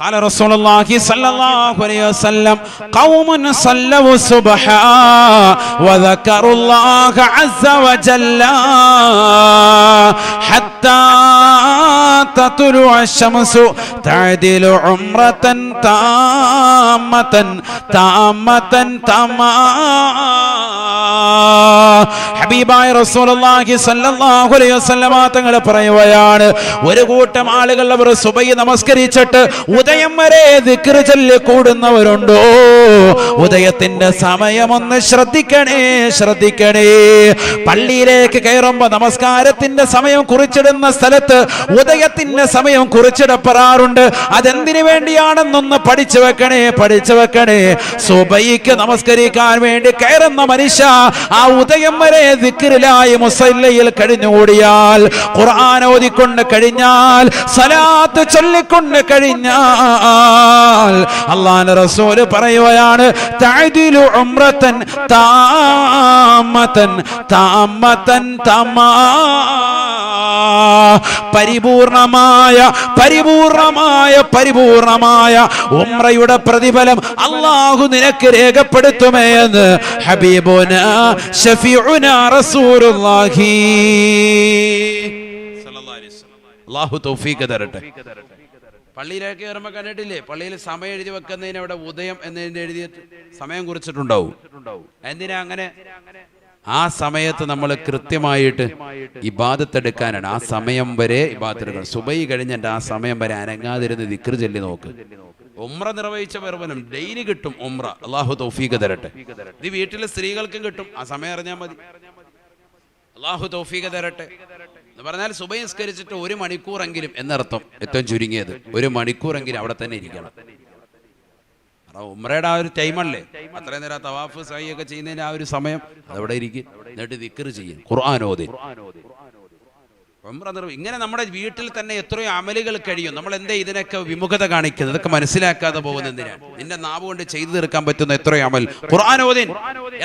قال رسول الله صلى الله عليه وسلم قوم صلوا الصبح وذكروا الله عز وجل حتى تطلع الشمس تعدل عمرة تامة ഹബീബായ റസൂലുള്ളാഹി സ്വല്ലല്ലാഹു അലൈഹി വസല്ലമ തങ്ങൾ പറയുകയാണ്, ഒരു കൂട്ടം ആളുകൾ അവർ സുബഹി നമസ്കരിച്ചിട്ട് ഉദയം വരെ ദിക്ർ ചൊല്ലി കൂടുന്നവരുണ്ടോ? ഉദയത്തിന്റെ സമയമൊന്ന് ശ്രദ്ധിക്കണേ. പള്ളിയിലേക്ക് കയറുമ്പോ നമസ്കാരത്തിന്റെ സമയം കുറിച്ചിടുന്ന സ്ഥലത്ത് ഉദയത്തിന്റെ സമയം കുറിച്ചിടപ്പെടാറുണ്ട്. അതെന്തിനു വേണ്ടിയാണെന്നൊന്ന് പഠിച്ചു വെക്കണേ. സുബഹിക്ക് നമസ്കരിക്കാൻ വേണ്ടി കയറുന്ന മനുഷ്യ ആ ഉദയം വരെ ദിക്റിലായി മുസല്ലയിൽ കഴിഞ്ഞുകൂടിയാൽ, ഖുർആൻ ഓതിക്കൊണ്ട് കഴിഞ്ഞാൽ, സലാത്ത് ചൊല്ലിക്കൊണ്ട് കഴിഞ്ഞാൽ, അല്ലാഹുവിന്റെ റസൂൽ പറയുകയാണ്, തഅദിലു ഉംറതൻ താമതൻ പരിപൂർണമായ ഉംറയുടെ പ്രതിഫലം അല്ലാഹു നിനക്ക് രേഖപ്പെടുത്തുമേ എന്ന് ഹബീബുനാ ശഫീഉനാ റസൂലുള്ളാഹി സ്വല്ലല്ലാഹു അലൈഹി വസല്ലം. അല്ലാഹു തൗഫീഖ് തരട്ടെ. പള്ളിയിലേക്ക് കയറുമ്പോൾ കണ്ടിട്ടില്ലേ, പള്ളിയിൽ സമയം എഴുതി വെക്കുന്നതിന് അവിടെ ഉദയം എന്നതിന്റെ എഴുതിയിട്ട് സമയം കുറിച്ചിട്ടുണ്ടാവും. എന്തിനാ അങ്ങനെ? ആ സമയത്ത് നമ്മൾ കൃത്യമായിട്ട് ഇബാദത്ത് എടുക്കാനാണ്. ആ സമയം വരെ ഇബാദത്ത് എടുക്കണം. സുബഹി കഴിഞ്ഞിട്ട് ആ സമയം വരെ അനങ്ങാതിരുന്ന് ദിക്ർ ചൊല്ലി നോക്ക്. ഉംറ നിർവഹിച്ച വെറുതെ ഡെയിലി കിട്ടും ഉംറ. അല്ലാഹു തൗഫീഖ് തരട്ടെ. ഇത് വീട്ടിലെ സ്ത്രീകൾക്കും കിട്ടും. ആ സമയം അറിഞ്ഞാൽ മതി. അല്ലാഹു തൗഫീഖ് തരട്ടെ. എന്ന് പറഞ്ഞാൽ സുബഹി നിസ്കരിച്ചിട്ട് 1 മണിക്കൂറെങ്കിലും എന്നർത്ഥം. ഏറ്റവും ചുരുങ്ങിയത് 1 മണിക്കൂറെങ്കിലും അവിടെ തന്നെ ഇരിക്കണം. ഉംറയുടെ ആ ഒരു ടൈമല്ലേ, അത്രയും നേരം തവാഫ് സഅയ് ഒക്കെ ചെയ്യുന്നതിന് ആ ഒരു സമയം അതവിടെ ഇരിക്കും. എന്നിട്ട് ദിക്ർ ചെയ്യും, ഖുർആൻ ഓതി. ഇങ്ങനെ നമ്മുടെ വീട്ടിൽ തന്നെ എത്രയോ അമലുകൾ കഴിയും. നമ്മൾ എന്താ ഇതിനൊക്കെ വിമുഖത കാണിക്കുന്നത്? ഇതൊക്കെ മനസ്സിലാക്കാതെ പോകുന്ന എന്തിനാണ്? നിന്റെ നാവ് കൊണ്ട് ചെയ്തു തീർക്കാൻ പറ്റുന്ന എത്രയോ അമൽ. ഖുർആൻ ഓതി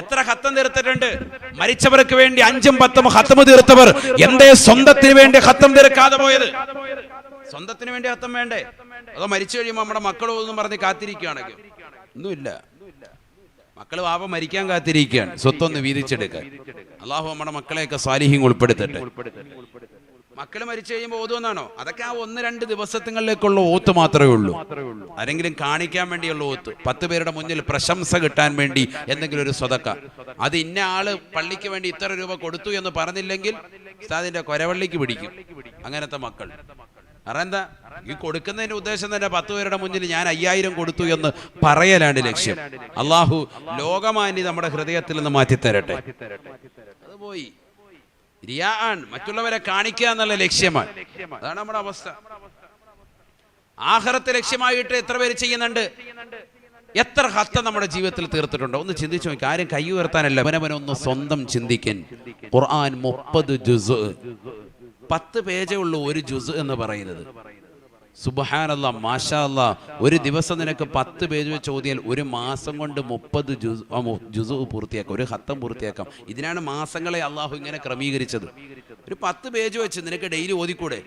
എത്ര ഖത്തം തീർത്തിട്ടുണ്ട്. മരിച്ചവർക്ക് വേണ്ടി 5ഉം 10ഉം ഖത്തം തീർത്തവർ എന്തേ സ്വന്തത്തിന് വേണ്ടി ഖത്തം തീർക്കാതെ പോയത്? സ്വന്തത്തിന് വേണ്ടി ഖത്തം വേണ്ടേ? അതോ മരിച്ചു കഴിയുമ്പോൾ നമ്മുടെ മക്കളൊന്നും പറഞ്ഞ് കാത്തിരിക്കുകയാണെങ്കിൽ ഒന്നുമില്ല. മക്കൾ വാപ്പ മരിക്കാൻ കാത്തിരിക്കുകയാണ് സ്വത്തൊന്ന് വീതിച്ചെടുക്കാൻ. അള്ളാഹു നമ്മുടെ മക്കളെയൊക്കെ സാലിഹീൻ ഉൾപ്പെടുത്തട്ടെ. മക്കൾ മരിച്ചു കഴിയുമ്പോൾ ഓതുമെന്നാണോ? അതൊക്കെ ആ 1-2 ദിവസങ്ങളിലേക്കുള്ള ഓത്ത് മാത്രമേ ഉള്ളൂ. ആരെങ്കിലും കാണിക്കാൻ വേണ്ടിയുള്ള ഓത്ത്, 10 പേരുടെ മുന്നിൽ പ്രശംസ കിട്ടാൻ വേണ്ടി എന്തെങ്കിലും ഒരു സ്വതക്ക. അത് ഇന്ന ആള് പള്ളിക്ക് വേണ്ടി ഇത്ര രൂപ കൊടുത്തു എന്ന് പറഞ്ഞില്ലെങ്കിൽ ഉസ്താദിന്റെ കൊരവള്ളിക്ക് പിടിക്കും അങ്ങനത്തെ മക്കൾ. അതെന്താ? ഈ കൊടുക്കുന്നതിന്റെ ഉദ്ദേശം തന്നെ 10 പേരുടെ മുന്നിൽ ഞാൻ 5000 കൊടുത്തു എന്ന് പറയലാണ് ലക്ഷ്യം. അള്ളാഹു ലോകമാന്യ നമ്മുടെ ഹൃദയത്തിൽ നിന്ന് മാറ്റിത്തരട്ടെ. അത് പോയി റിയാഅൻ, മറ്റുള്ളവരെ കാണിക്കുക എന്നുള്ള ലക്ഷ്യമാണ്. അതാണ് നമ്മുടെ അവസ്ഥ. ആഖിറത്തെ ലക്ഷ്യമായിട്ട് എത്ര പേര് ചെയ്യുന്നുണ്ട്? എത്ര ഖത്തം നമ്മുടെ ജീവിതത്തിൽ തീർത്തിട്ടുണ്ടോ? ഒന്ന് ചിന്തിച്ചു നോക്കി. കാര്യം കൈ ഉയർത്താനല്ല, അവനവനൊന്ന് സ്വന്തം ചിന്തിക്കൻ. ഖുർആൻ 30 ജുസ്, 10 പേജേ ഉള്ളൂ ഒരു ജുസ് എന്ന് പറയുന്നത്. സുബ്ഹാനല്ലാഹ്, മാഷാ അല്ലാഹ്. ഒരു ദിവസം നിനക്ക് 10 പേജ് വെച്ച് ഓതിയാൽ 1 മാസം കൊണ്ട് 30 ജുസ് പൂർത്തിയാക്കാം, ഒരു ഖത്തം പൂർത്തിയാക്കാം. ഇതിനാണ് മാസങ്ങളെ അള്ളാഹു ഇങ്ങനെ ക്രമീകരിച്ചത്. ഒരു 10 പേജ് വെച്ച് നിനക്ക് ഡെയിലി ഓതിക്കൂടെ?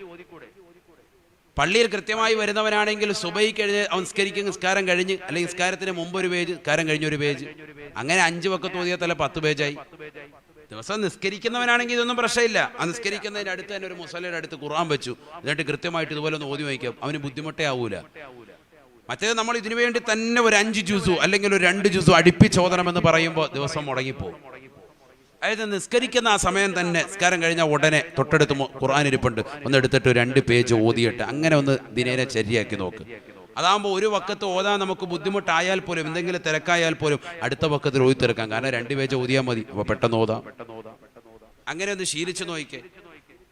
പള്ളിയിൽ കൃത്യമായി വരുന്നവനാണെങ്കിൽ സുബഹിക്ക് നിസ്കരിക്കും, നിസ്കാരം കഴിഞ്ഞ്, അല്ലെങ്കിൽ നിസ്കാരത്തിന് മുമ്പ് 1 പേജ്, നിസ്കാരം കഴിഞ്ഞ് 1 പേജ്, അങ്ങനെ 5 വക്കത്ത് ഓതിയാൽ തല 10 പേജായി. ദിവസം നിസ്കരിക്കുന്നവനാണെങ്കിൽ ഇതൊന്നും പ്രശ്നമില്ല. ആ നിസ്കരിക്കുന്നതിന്റെ അടുത്ത് തന്നെ ഒരു മുസല്ലയുടെ അടുത്ത് ഖുർആൻ വെച്ചു, എന്നിട്ട് കൃത്യമായിട്ട് ഇതുപോലെ ഒന്ന് ഓതി വയ്ക്കാം. അവന് ബുദ്ധിമുട്ടേ ആവൂല. മറ്റേത് നമ്മൾ ഇതിനു വേണ്ടി തന്നെ ഒരു 5 ജുസു അല്ലെങ്കിൽ ഒരു 2 ജുസു അടുപ്പിച്ചോദനമെന്ന് പറയുമ്പോൾ ദിവസം മുടങ്ങിപ്പോകും. അതായത് നിസ്കരിക്കുന്ന ആ സമയം തന്നെ, നിസ്കാരം കഴിഞ്ഞാൽ ഉടനെ തൊട്ടടുത്ത് ഖുർആൻ ഇരിപ്പുണ്ട്, ഒന്ന് എടുത്തിട്ട് 2 പേജ് ഓതിയിട്ട് അങ്ങനെ ഒന്ന് ദിനേന ശരിയാക്കി നോക്ക്. അതാകുമ്പോൾ ഒരു വക്കത്ത് ഓതാൻ നമുക്ക് ബുദ്ധിമുട്ടായാൽ പോലും, എന്തെങ്കിലും തിരക്കായാൽ പോലും അടുത്ത വക്കത്തിൽ ഓതി തീർക്കാം. കാരണം 2 പേജ് ഓതിയാൽ മതി, അപ്പൊ പെട്ടെന്ന് ഓതാം. അങ്ങനെ ഒന്ന് ശീലിച്ചു നോക്കിക്കേ.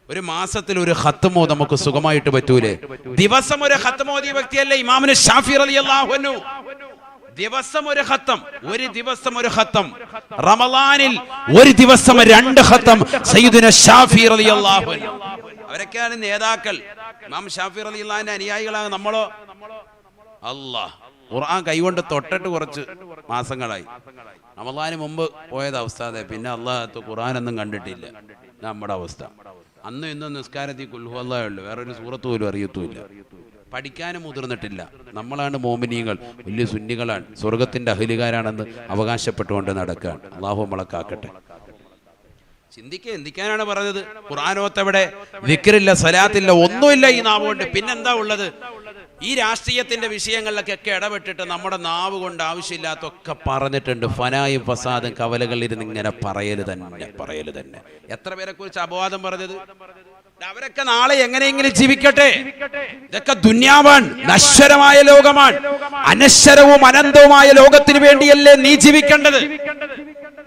ഒരു മാസത്തിൽ ഒരു ഖത്മോ നമുക്ക് സുഖമായിട്ട് പറ്റൂലേ? ദിവസം ഒരു ഖത്മോ ഓതിയ വ്യക്തിയല്ലേ ഇമാമുന ശാഫി റളിയല്ലാഹു അൻഹു? ദിവസം ഒരു ഖത്തം, ഒരു ദിവസം ഒരു ഖത്തം. റമളാനിൽ ഒരു ദിവസം 2 ഖത്തം സയ്യിദുന ശാഫി റളിയല്ലാഹു അൻഹു. അവരൊക്കെയാണ് നേതാക്കൾ. ഇമാം ശാഫി റളിയല്ലാഹുവിന്റെ അനുയായികളാണ് നമ്മളോ? അല്ലാഹ്, ഖുർആൻ കൈകൊണ്ട് തൊട്ടിട്ട് കുറച്ച് മാസങ്ങളായി. റമളാന് മുമ്പ് പോയത് ഉസ്താദേ, പിന്നെ അല്ലാഹു ഖുർആനൊന്നും കണ്ടിട്ടില്ല. നമ്മുടെ അവസ്ഥ. അന്നും ഇന്നും നിസ്കാരത്തിൽ ഖുൽ ഹുവല്ലാഹേ ഉള്ളൂ, വേറൊരു സൂറത്ത് പോലും അറിയത്തുമില്ല. പഠിക്കാനും മുതിർന്നിട്ടില്ല. നമ്മളാണ് മോമിനീങ്ങൾ, വലിയ സുന്നികളാണ്, സ്വർഗത്തിന്റെ അഹ്ലുകാരാണെന്ന് അവകാശപ്പെട്ടുകൊണ്ട് നടക്കുകയാണ്. അല്ലാഹു നമ്മളെ കാക്കട്ടെ. ചിന്തിക്കാനാണ് പറഞ്ഞത്. ഖുർആനോത്തവിടെ ദിക്റില്ല, സലാത്തില്ല, ഒന്നുമില്ല ഈ നാവ് കൊണ്ട്. പിന്നെന്താ ഉള്ളത്? ഈ രാഷ്ട്രീയത്തിന്റെ വിഷയങ്ങളിലൊക്കെ ഇടപെട്ടിട്ട് നമ്മുടെ നാവ് കൊണ്ട് ആവശ്യമില്ലാത്തൊക്കെ പറഞ്ഞിട്ടുണ്ട്. ഫനായും ഫസാദും കവലകളിരുന്ന് ഇങ്ങനെ പറയല് തന്നെ. എത്ര പേരെ കുറിച്ച് അപവാദം പറഞ്ഞത്? അവരൊക്കെ നാളെ എങ്ങനെയെങ്കിലും ജീവിക്കട്ടെ. ഇതൊക്കെ ദുന്യാവാണ്, നശ്വരമായ ലോകമാണ്. അനശ്വരവും അനന്തവുമായ ലോകത്തിന് വേണ്ടിയല്ലേ നീ ജീവിക്കേണ്ടത്?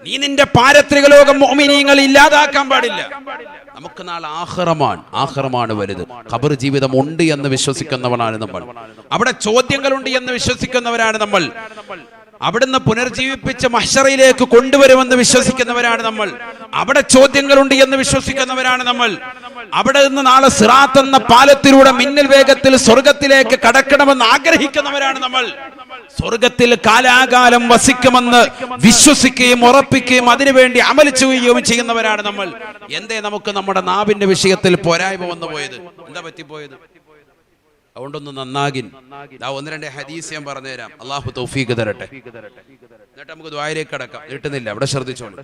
നീ നിന്റെ പാരത്രിക ലോകം മുഅ്മിനീങ്ങൾ ഇല്ലാതാക്കാൻ പാടില്ല. നമുക്ക് നാളെ ആഖിറമാണ് വലുത്. ഖബർ ജീവിതം ഉണ്ട് എന്ന് വിശ്വസിക്കുന്നവരാണ് നമ്മൾ. അവിടെ ചോദ്യങ്ങളുണ്ട് എന്ന് വിശ്വസിക്കുന്നവരാണ് നമ്മൾ. അവിടുന്ന് പുനർജീവിപ്പിച്ച് മഹ്ശറിലേക്ക് കൊണ്ടുവരുമെന്ന് വിശ്വസിക്കുന്നവരാണ് നമ്മൾ. അവിടെ ചോദ്യങ്ങളുണ്ട് എന്ന് വിശ്വസിക്കുന്നവരാണ് നമ്മൾ. അവിടെ നിന്ന് നാളെ സിറാത്ത് എന്ന പാലത്തിലൂടെ മിന്നൽ വേഗത്തിൽ സ്വർഗത്തിലേക്ക് കടക്കണമെന്ന് ആഗ്രഹിക്കുന്നവരാണ് നമ്മൾ. സ്വർഗത്തിൽ കാലാകാലം വസിക്കുമെന്ന് വിശ്വസിക്കുകയും ഉറപ്പിക്കുകയും അതിനുവേണ്ടി അമൽ ചെയ്യുകയും ചെയ്യുന്നവരാണ് നമ്മൾ. എന്തേ നമുക്ക് നമ്മുടെ നാവിന്റെ വിഷയത്തിൽ പോരായ്മ വന്നു പോയത്? എന്താ പറ്റിപ്പോയത്? അതുകൊണ്ടൊന്ന് നന്നാകിൻ. ഒന്ന് രണ്ട് ഹദീസ് ഞാൻ പറഞ്ഞുതരാം. അള്ളാഹു തൗഫീഖ് തരട്ടെ. എന്നിട്ട് നമുക്ക് ദുആയിലേക്ക് കടക്കാം. നീട്ടുന്നില്ല, അവിടെ ശ്രദ്ധിച്ചോളൂ.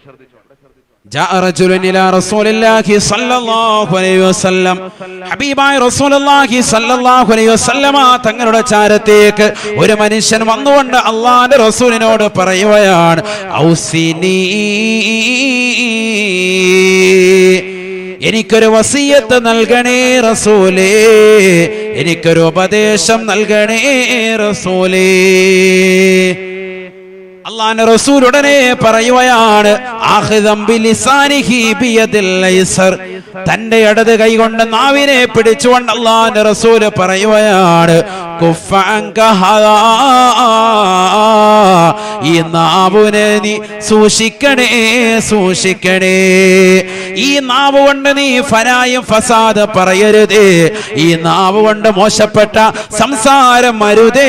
ജാഅ റജുലുൻ ഇലാ റസൂലില്ലാഹി സ്വല്ലല്ലാഹു അലൈഹി വസല്ലം. ഹബീബായ റസൂലുള്ളാഹി സ്വല്ലല്ലാഹു അലൈഹി വസല്ലമ തങ്ങളുടെ ചാരത്തേക്ക് ഒരു മനുഷ്യൻ വന്നുകൊണ്ട് അല്ലാഹുവിന്റെ റസൂലിനോട് പറയുകയാണ്, ഔസിനി, എനിക്കൊരു വസിയത്ത് നൽകണേ റസൂലേ, എനിക്കൊരു ഉപദേശം നൽകണേ റസൂലേ. അല്ലാഹുവിന്റെ റസൂൽ ഉടനെ പറയുകയാണ്, ആഖിദം ബിലിസാനിഹി ബിയദിൽ ഐസർ, തന്റെ ഇടത് കൈ കൊണ്ട് നാവിനെ പിടിച്ചുകൊണ്ട് അല്ലാഹുവിന്റെ റസൂൽ പറയുകയാണ്, കുഫ അൻക ഹദാ, ഈ നാവിനെ നീ സൂക്ഷിക്കണേ. ഈ നാവ് കൊണ്ട് നീ ഫനായും ഫസാദ് പറയരുതേ. ഈ നാവ് കൊണ്ട് മോശപ്പെട്ട സംസാരം അരുതേ.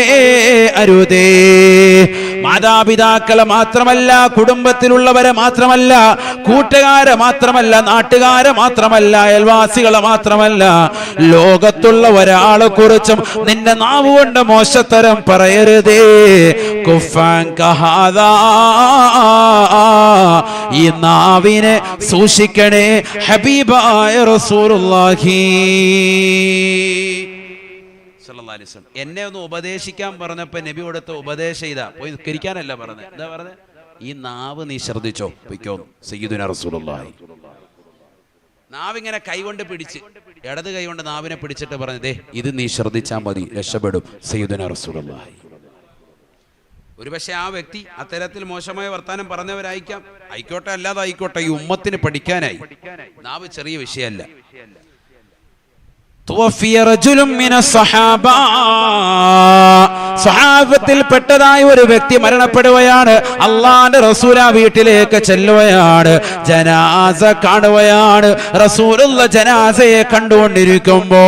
മാതാപിതാക്കളെ മാത്രമല്ല, കുടുംബത്തിലുള്ളവരെ മാത്രമല്ല, കൂട്ടുകാരെ മാത്രമല്ല, നാട്ടുകാരെ മാത്രമല്ല, അയൽവാസികളെ മാത്രമല്ല, ലോകത്തുള്ള ഒരാളെ കുറിച്ചും നിന്റെ നാവ് കൊണ്ട് മോശത്തരം പറയരുതേ. കുഫാൻ കഹാദാ, ഈ നാവിനെ സൂക്ഷിക്കണേ ഹബീബായ റസൂലുള്ളാഹി. എന്നെ ഒന്ന് ഉപദേശിക്കാൻ പറഞ്ഞപ്പോ നബി കൊടുത്ത ഉപദേശം ഇതാ. പോയി നിസ്കരിക്കാനല്ല പറഞ്ഞത്. എന്താ പറഞ്ഞത്? ഈ നാവ് നീ ശ്രദ്ധിച്ചോ, പൊയ്ക്കോ. സയ്യിദുനാ റസൂലുള്ളാഹി നാവിങ്ങനെ കൈകൊണ്ട് പിടിച്ച്, ഇടത് കൈകൊണ്ട് നാവിനെ പിടിച്ചിട്ട് പറഞ്ഞതേ, ഇത് നീ ശ്രദ്ധിച്ചാൽ മതി, രക്ഷപ്പെടും. സയ്യിദുനാ റസൂലുള്ളാഹി. ഒരുപക്ഷെ ആ വ്യക്തി അത്തരത്തിൽ മോശമായ വർത്താനം പറഞ്ഞവരായിരിക്കാം. ആയിക്കോട്ടെ, അല്ലാതെ ആയിക്കോട്ടെ, ഈ ഉമ്മത്തിന് പഠിക്കാനായി നാവ് ചെറിയ വിഷയമല്ല. സ്വഹാബത്തിൽപ്പെട്ടതായ ഒരു വ്യക്തി മരണപ്പെടുകയാണ്. അള്ളാന്റെ റസൂൽ ആ വീട്ടിലേക്ക് ചെല്ലുകയാണ്. ജനാസ കാണുകയാണ്. റസൂലുള്ള ജനാസയെ കണ്ടുകൊണ്ടിരിക്കുമ്പോ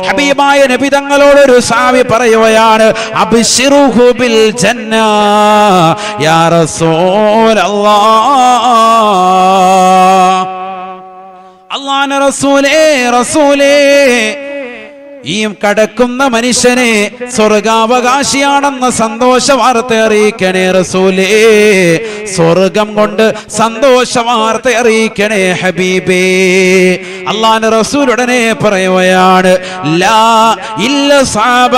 ഹബീബായ നബി തങ്ങളോട് ഒരു സഹാബി പറയുകയാണ്, അബ്ശിറുഹു ബിൽ ജന്ന യാ റസൂലല്ലാഹ്. അല്ലാഹുവിന്റെ റസൂലേ, ഈ കടക്കുന്ന മനുഷ്യനെ സ്വർഗാവകാശിയാണെന്ന സന്തോഷ വാർത്ത അറിയിക്കണേ റസൂലേ. സ്വർഗം കൊണ്ട് സന്തോഷ വാർത്ത അറിയിക്കണേ ഹബീബേ. അല്ലാഹുവിന്റെ റസൂൽ ഉടനെ പറയുകയാണ്, ലാ ഇല്ല സ്വഹാബ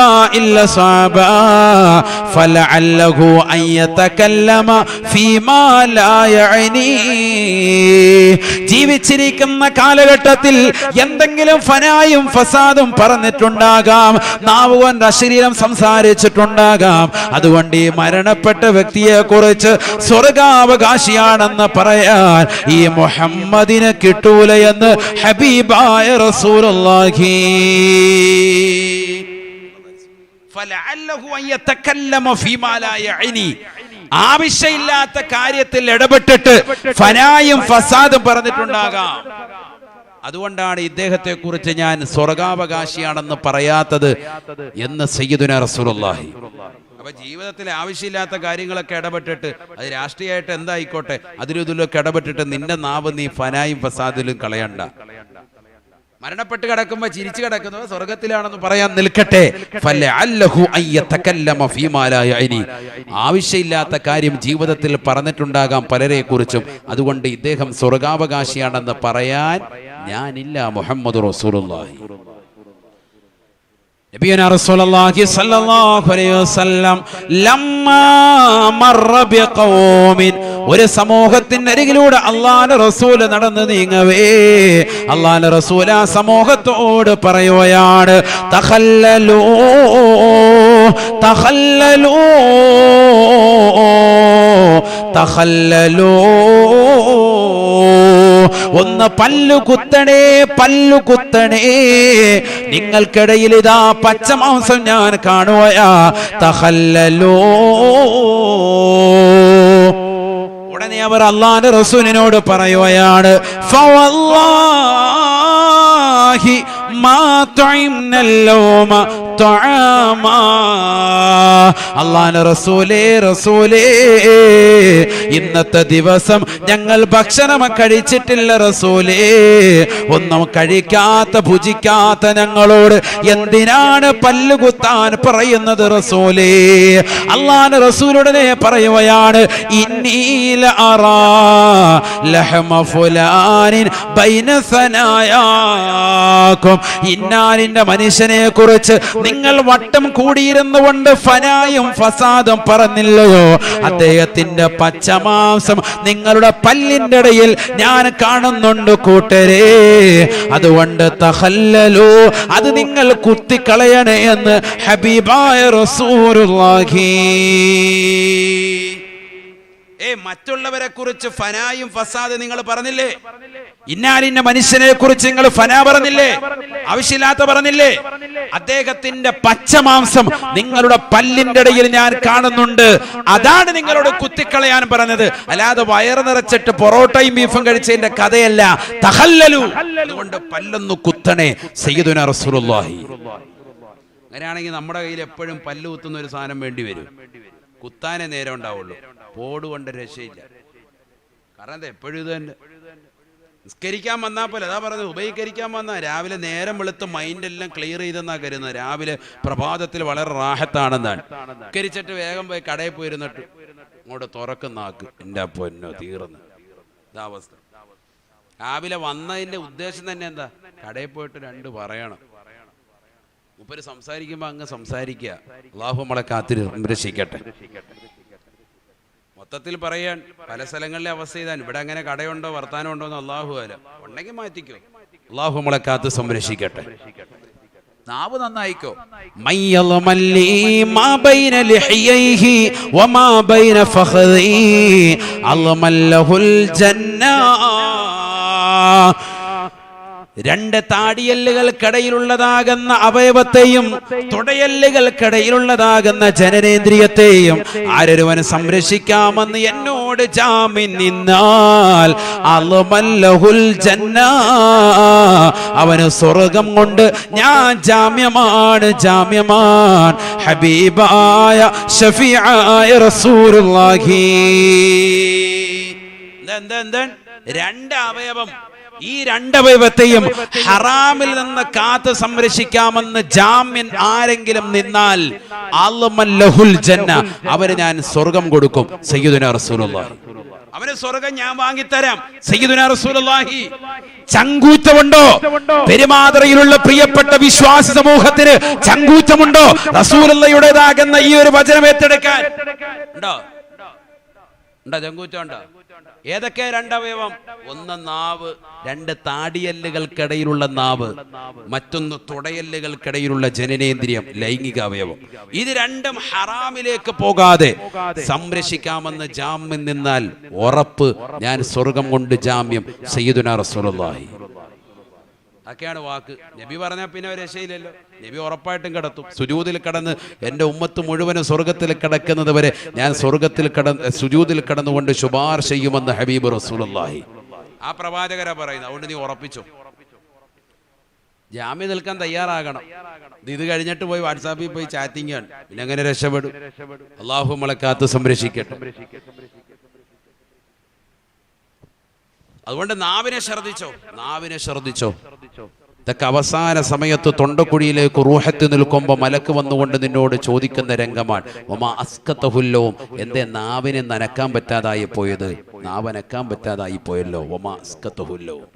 ഫലഅല്ലഹു അൻ യതകല്ലമ ഫീമാ ലാ യഅനി. ജീവിച്ചിരിക്കുന്ന കാലഘട്ടത്തിൽ എന്തെങ്കിലും ഫനായും ഫസാദും പറഞ്ഞിട്ടുണ്ടാകാം, നാവ് കൊണ്ട് അശ്ലീലം സംസാരിച്ചിട്ടുണ്ടാകാം. അതുകൊണ്ട് ഈ മരണപ്പെട്ട വ്യക്തിയെ കുറിച്ച് സ്വർഗാവകാശിയാണെന്ന് പറയാൻ ഈ മുഹമ്മദിനെ കിട്ടൂല എന്ന് ഹബീബായ റസൂലുള്ളാഹി. ഫലഅല്ലഹു അൻ യതകല്ലമ ഫീമാ ലാ യഅനി. ആവശ്യമില്ലാത്ത കാര്യത്തിൽ ഇടപെട്ടിട്ട് ഫനായും ഫസാദും പറഞ്ഞിട്ടുണ്ടാകാം. അതുകൊണ്ടാണ് ഇദ്ദേഹത്തെ കുറിച്ച് ഞാൻ സ്വർഗാവകാശിയാണെന്ന് പറയാത്തത് എന്ന് സയ്യിദുനാ റസൂലുള്ളാഹി. അപ്പൊ ജീവിതത്തിലെ ആവശ്യമില്ലാത്ത കാര്യങ്ങളൊക്കെ ഇടപെട്ടിട്ട്, അത് രാഷ്ട്രീയമായിട്ട് എന്തായിക്കോട്ടെ, അതിലും ഇതിലൊക്കെ ഇടപെട്ടിട്ട് നിന്റെ നാവ് നീ ഫനായും ഫസാദിലും കളയണ്ട. മരണപ്പെട്ട് കിടക്കുമ്പോ ചിരിച്ചു കിടക്കുന്നത് സ്വർഗത്തിലാണെന്ന് പറയാൻ നിൽക്കട്ടെ. ഫലഅല്ലഹു അൻ യതകല്ലമ ഫീമാ ലാ യഅനി. ആവശ്യമില്ലാത്ത കാര്യം ജീവിതത്തിൽ പറഞ്ഞിട്ടുണ്ടാകാം പലരെ കുറിച്ചും. അതുകൊണ്ട് ഇദ്ദേഹം സ്വർഗാവകാശിയാണെന്ന് പറയാൻ ഞാനില്ല. മുഹമ്മദ് റസൂലുള്ളാഹി. നബിയുനാ റസൂലുള്ളാഹി സ്വല്ലല്ലാഹു അലൈഹി വസല്ലം ലമ്മാ മർറ ബിഖൗമിൻ, ഒരു സമൂഹത്തിന്റെ അരികിലൂടെ അല്ലാഹുവിന്റെ റസൂൽ നടന്നു നീങ്ങവേ അല്ലാഹുവിന്റെ റസൂൽ ആ സമൂഹത്തോട് പറയുകയാണ്, തഖല്ലലൂ തഖല്ലലൂ തഖല്ലലൂ, ഒന്ന് പല്ലു കുത്തണേ പല്ലു കുത്തണേ, നിങ്ങൾക്കിടയിൽ ഇതാ പച്ചമാംസം ഞാൻ കാണുകയാ. തഖല്ലലൂ. ഉടനെ അവർ അല്ലാഹുവിന്റെ റസൂലിനോട് പറയുകയാണ്, ഫവല്ലാഹി മാ തുഇംനൽ ലൗമ തുആമാ. അല്ലാഹുവിന്റെ റസൂലേ ഇന്നത്തെ ദിവസം ഞങ്ങൾ ഭക്ഷണം കഴിച്ചിട്ടില്ല റസൂലേ. ഒന്നും കഴിക്കാത്ത ഭുജിക്കാത്ത ഞങ്ങളോട് എന്തിനാണ് പല്ലുകുത്താൻ പറയുന്നത് റസൂലേ? അല്ലാഹുവിന്റെ റസൂലുടനെ പറയുകയാണ്, ഇന്നീല അറാ ലഹമ ഫുലാനിൻ ബൈന സനായാകും. ഇന്നാലിന്റെ മനുഷ്യനെ കുറിച്ച് നിങ്ങൾ വട്ടം കൂടിയിരുന്നുകൊണ്ട് ഫനായും ഫസാദും പറഞ്ഞില്ലയോ? അദ്ദേഹത്തിന്റെ പച്ചമാംസം നിങ്ങളുടെ പല്ലിന്റെ ഇടയിൽ ഞാൻ കാണുന്നുണ്ട് കൂട്ടരേ. അതുകൊണ്ട് തഖല്ലലൂ, അത് നിങ്ങൾ കുത്തിക്കളയണേ എന്ന് ഹബീബായ റസൂലുള്ളാഹി. മറ്റുള്ളവരെ കുറിച്ച് ഫനായും ഫസാദ് നിങ്ങൾ പറഞ്ഞില്ലേ? ഇന്നാലിന്റെ മനുഷ്യനെ കുറിച്ച് നിങ്ങൾ ഫനാ പറഞ്ഞില്ലേ? ആവശ്യമില്ലാത്ത പറഞ്ഞില്ലേ? അദ്ദേഹത്തിന്റെ പച്ചമാംസം നിങ്ങളുടെ പല്ലിന്റെ ഇടയിൽ ഞാൻ കാണുന്നുണ്ട്, അതാണ് നിങ്ങളോട് കുത്തിക്കളയാൻ പറഞ്ഞത്. അല്ലാതെ വയറ് നിറച്ചിട്ട് പൊറോട്ടയും ബീഫും കഴിച്ചതിന്റെ കഥയല്ല. തഖല്ലലൂ, അതുകൊണ്ട് പല്ലൊന്നു കുത്തണേ സയ്യിദുനാ റസൂലുള്ളാഹി. അങ്ങനെയാണെങ്കിൽ നമ്മുടെ കയ്യിൽ എപ്പോഴും പല്ല് കുത്തുന്ന ഒരു സാധനം വേണ്ടി വരും. കുത്താനേ നേരം ഉണ്ടാവുള്ളൂ, പോടുകൊണ്ട് രക്ഷയില്ല. കാരണം അത് എപ്പോഴും ഇത് തന്നെ. നിസ്കരിക്കാൻ വന്നാൽ പോലെ അതാ പറഞ്ഞത്, ഉപയോഗിക്കാൻ വന്നാൽ രാവിലെ നേരം വെളുത്ത് മൈൻഡെല്ലാം ക്ലിയർ ചെയ്തെന്നാ കരുതുന്നത്. രാവിലെ പ്രഭാതത്തിൽ വളരെ റാഹത്താണെന്നാണ്. നിസ്കരിച്ചിട്ട് വേഗം പോയി കടയിൽ പോയിരുന്നിട്ട് അങ്ങോട്ട് തുറക്കുന്നാക്ക്, എൻ്റെ പൊന്നോ തീർന്ന് ഇതാ അവസ്ഥ. രാവിലെ വന്നതിൻ്റെ ഉദ്ദേശം തന്നെ എന്താ? കടയിൽ പോയിട്ട് രണ്ട് പറയണം. മൂപ്പര് സംസാരിക്കുമ്പോൾ അങ്ങ് സംസാരിക്കുക. അല്ലാഹു നമ്മളെ കാത്തിരക്ഷിക്കട്ടെ. മൊത്തത്തിൽ പറയാൻ പല സ്ഥലങ്ങളിലെ അവസ്ഥ ഇതാണ്. ഇവിടെ അങ്ങനെ കടയുണ്ടോ വർത്താനം ഉണ്ടോ എന്ന് അല്ലാഹു അല, ഉണ്ടെങ്കിൽ മാറ്റിക്കോ. അല്ലാഹു നമ്മളെ കാത്ത് സംരക്ഷിക്കട്ടെ. നാവ് നന്നായിക്കോ. മയ്യൽമല്ലി മാ ബൈന ലിഹ്യൈഹി വമാ ബൈന ഫഖദി അൽമല്ലഹുൽ ജന്ന. രണ്ട് താടിയല്ലുകൾക്കിടയിലുള്ളതാകുന്ന അവയവത്തെയും തുടയല്ലുകൾക്കിടയിലുള്ളതാകുന്ന ജനനേന്ദ്രിയത്തെയും ആരൊരുവൻ സംരക്ഷിക്കാമെന്ന് എന്നോട് ജാമ്യം നിന്നാൽ അൽമല്ലഹുൽ ജന്ന, അവന് സ്വർഗം കൊണ്ട് ഞാൻ ജാമ്യമാണ്, ജാമ്യമാണ്. ഹബീബായ ഷഫീആയ റസൂലുള്ളാഹി. എന്താ രണ്ട് അവയവം, ഈ രണ്ടവയവത്തെയും ഹറാമിൽ നിന്ന് കാത്ത് സംരക്ഷിക്കാമെന്ന് ജാമ്യൻ ആരെങ്കിലും നിന്നാൽ അൽമല്ലഹുൽ ജന്ന, അവന് ഞാൻ സ്വർഗം കൊടുക്കും സയ്യിദുനാ റസൂലുള്ളാഹി. അവന് സ്വർഗം ഞാൻ വാങ്ങിത്തരാം സയ്യിദുനാ റസൂലുള്ളാഹി. ചങ്കൂറ്റമുണ്ടോ പെരുമാതറയിലുള്ള പ്രിയപ്പെട്ട വിശ്വാസി സമൂഹത്തിന്? ചങ്കൂറ്റമുണ്ടോ റസൂലുള്ളാഹിയുടേതാകുന്ന ഈ ഒരു വചനം ഏറ്റെടുക്കാൻ? ഉണ്ടോ? ഉണ്ടോ? ചങ്കൂറ്റം ഉണ്ടോ? ഏതൊക്കെ രണ്ടവയവം? ഒന്ന് നാവ്, രണ്ട് താടിയല്ലുകൾക്കിടയിലുള്ള നാവ്, മറ്റൊന്ന് തുടയല്ലുകൾക്കിടയിലുള്ള ജനനേന്ദ്രിയം, ലൈംഗിക അവയവം. ഇത് രണ്ടും ഹറാമിലേക്ക് പോകാതെ സംരക്ഷിക്കാമെന്ന് ജാമ്യം നിന്നാൽ ഉറപ്പ് ഞാൻ സ്വർഗം കൊണ്ട് ജാമ്യം സയ്യിദുനാ റസൂലുള്ളാഹി. അതൊക്കെയാണ് വാക്ക്. നബി പറഞ്ഞാൽ പിന്നെ ഒരു രക്ഷയില്ലല്ലോ. നബി ഉറപ്പായിട്ടും കിടത്തും. സുജൂദിൽ കിടന്ന് എൻ്റെ ഉമ്മത്ത് മുഴുവനും സ്വർഗത്തിൽ കിടക്കുന്നത് വരെ ഞാൻ സ്വർഗത്തിൽ സുജൂദിൽ കിടന്നുകൊണ്ട് ശുപാർശ ചെയ്യുമെന്ന് ഹബീബ് റസൂലുള്ളാഹി. ആ പ്രവാചകരാ പറയുന്നത്. അതുകൊണ്ട് നീ ഉറപ്പിച്ചു, ജാമ്യം നിൽക്കാൻ തയ്യാറാകണം. ഇത് കഴിഞ്ഞിട്ട് പോയി വാട്സാപ്പിൽ പോയി ചാറ്റിംഗ് ആണ്, പിന്നെ അങ്ങനെ രക്ഷപ്പെടും. അല്ലാഹു നമ്മളെ കാത്ത് സംരക്ഷിക്കട്ടെ. അതുകൊണ്ട് നാവിനെ ശ്രദ്ധിച്ചോ, നാവിനെ ശ്രദ്ധിച്ചോ. ഇതൊക്കെ അവസാന സമയത്ത് തൊണ്ടക്കുഴിയിലേക്ക് റൂഹത്ത് നിൽക്കുമ്പോൾ മലക്ക് വന്നുകൊണ്ട് നിന്നോട് ചോദിക്കുന്ന രംഗമാണ്. ഒമാ അസ്കത്തഹുല്ലവും, എന്തേ നാവിനെ നനക്കാൻ പറ്റാതായി പോയത്? നാവനക്കാൻ പറ്റാതായി പോയല്ലോ. ഒമാ അസ്കത്തഹുല്ലവും,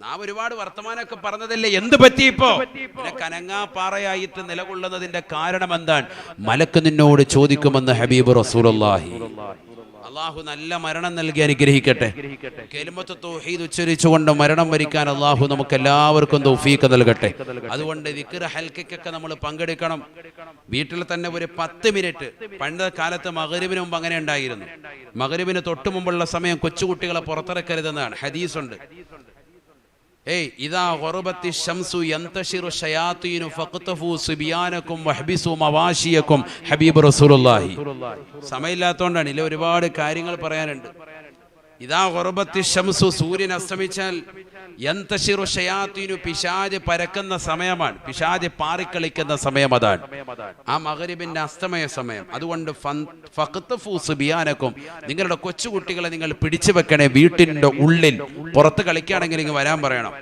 നാം ഒരുപാട് വർത്തമാനമൊക്കെ പറഞ്ഞതല്ലേ, എന്ത് പറ്റി ഇപ്പോ? കനങ്ങാ പാറയായിട്ട് നിലകൊള്ളുന്നതിന്റെ കാരണം എന്താണ്? മലക്ക് നിന്നോട് ചോദിക്കുമെന്ന് ഹബീബ് റസൂലുള്ളാഹി. അള്ളാഹു നല്ല മരണം നൽകി അനുഗ്രഹിക്കട്ടെ. കലിമത്ത് തൗഹീദ് ഉച്ചരിച്ചുകൊണ്ട് മരണം വരിക്കാൻ അള്ളാഹു നമുക്ക് എല്ലാവർക്കും തൗഫീഖ് നൽകട്ടെ. അതുകൊണ്ട് ദിക്ർ ഹൽക്കയ്ക്കൊക്കെ നമ്മൾ പങ്കെടുക്കണം. വീട്ടിൽ തന്നെ ഒരു 10 മിനിറ്റ്. പണ്ട് കാലത്ത് മഗ്‌രിബിന് മുമ്പ് അങ്ങനെ ഉണ്ടായിരുന്നു. മഗ്‌രിബിന് തൊട്ട് മുമ്പുള്ള സമയം കൊച്ചുകുട്ടികളെ പുറത്തിറക്കരുതെന്നാണ് ഹദീസുണ്ട്. ഇദാ ഗറബത്തി ശംസു യന്തശിറു ശയാത്തീനു ഫഖ്തഫു സുബിയാനകും വഹ്ബിസു മവാശിയകും. ഹബീബ് റസൂലുള്ളാഹി. സമയമില്ലാത്തതുകൊണ്ടാണ്, ഇല്ല ഒരുപാട് കാര്യങ്ങൾ പറയാനുണ്ട്. ഇദാ ഗറബത്തി ശംസു, സൂര്യൻ അസ്തമിച്ചാൽ, യന്തശിറു ശയാത്തീനു, പിശാച് പരക്കുന്ന സമയമാണ്, പിശാച് പാറിക്കളിക്കുന്ന സമയം അതാണ് ആ മഗ്‌രിബിന്റെ അസ്തമയ സമയം. അതുകൊണ്ട് ഫഖ്തഫു സുബിയാനകും, നിങ്ങളുടെ കൊച്ചുകുട്ടികളെ നിങ്ങൾ പിടിച്ചു വെക്കണേ വീട്ടിൻ്റെ ഉള്ളിൽ. പുറത്ത് കളിക്കുകയാണെങ്കിൽ ഇങ്ങ് വരാൻ പറയണം.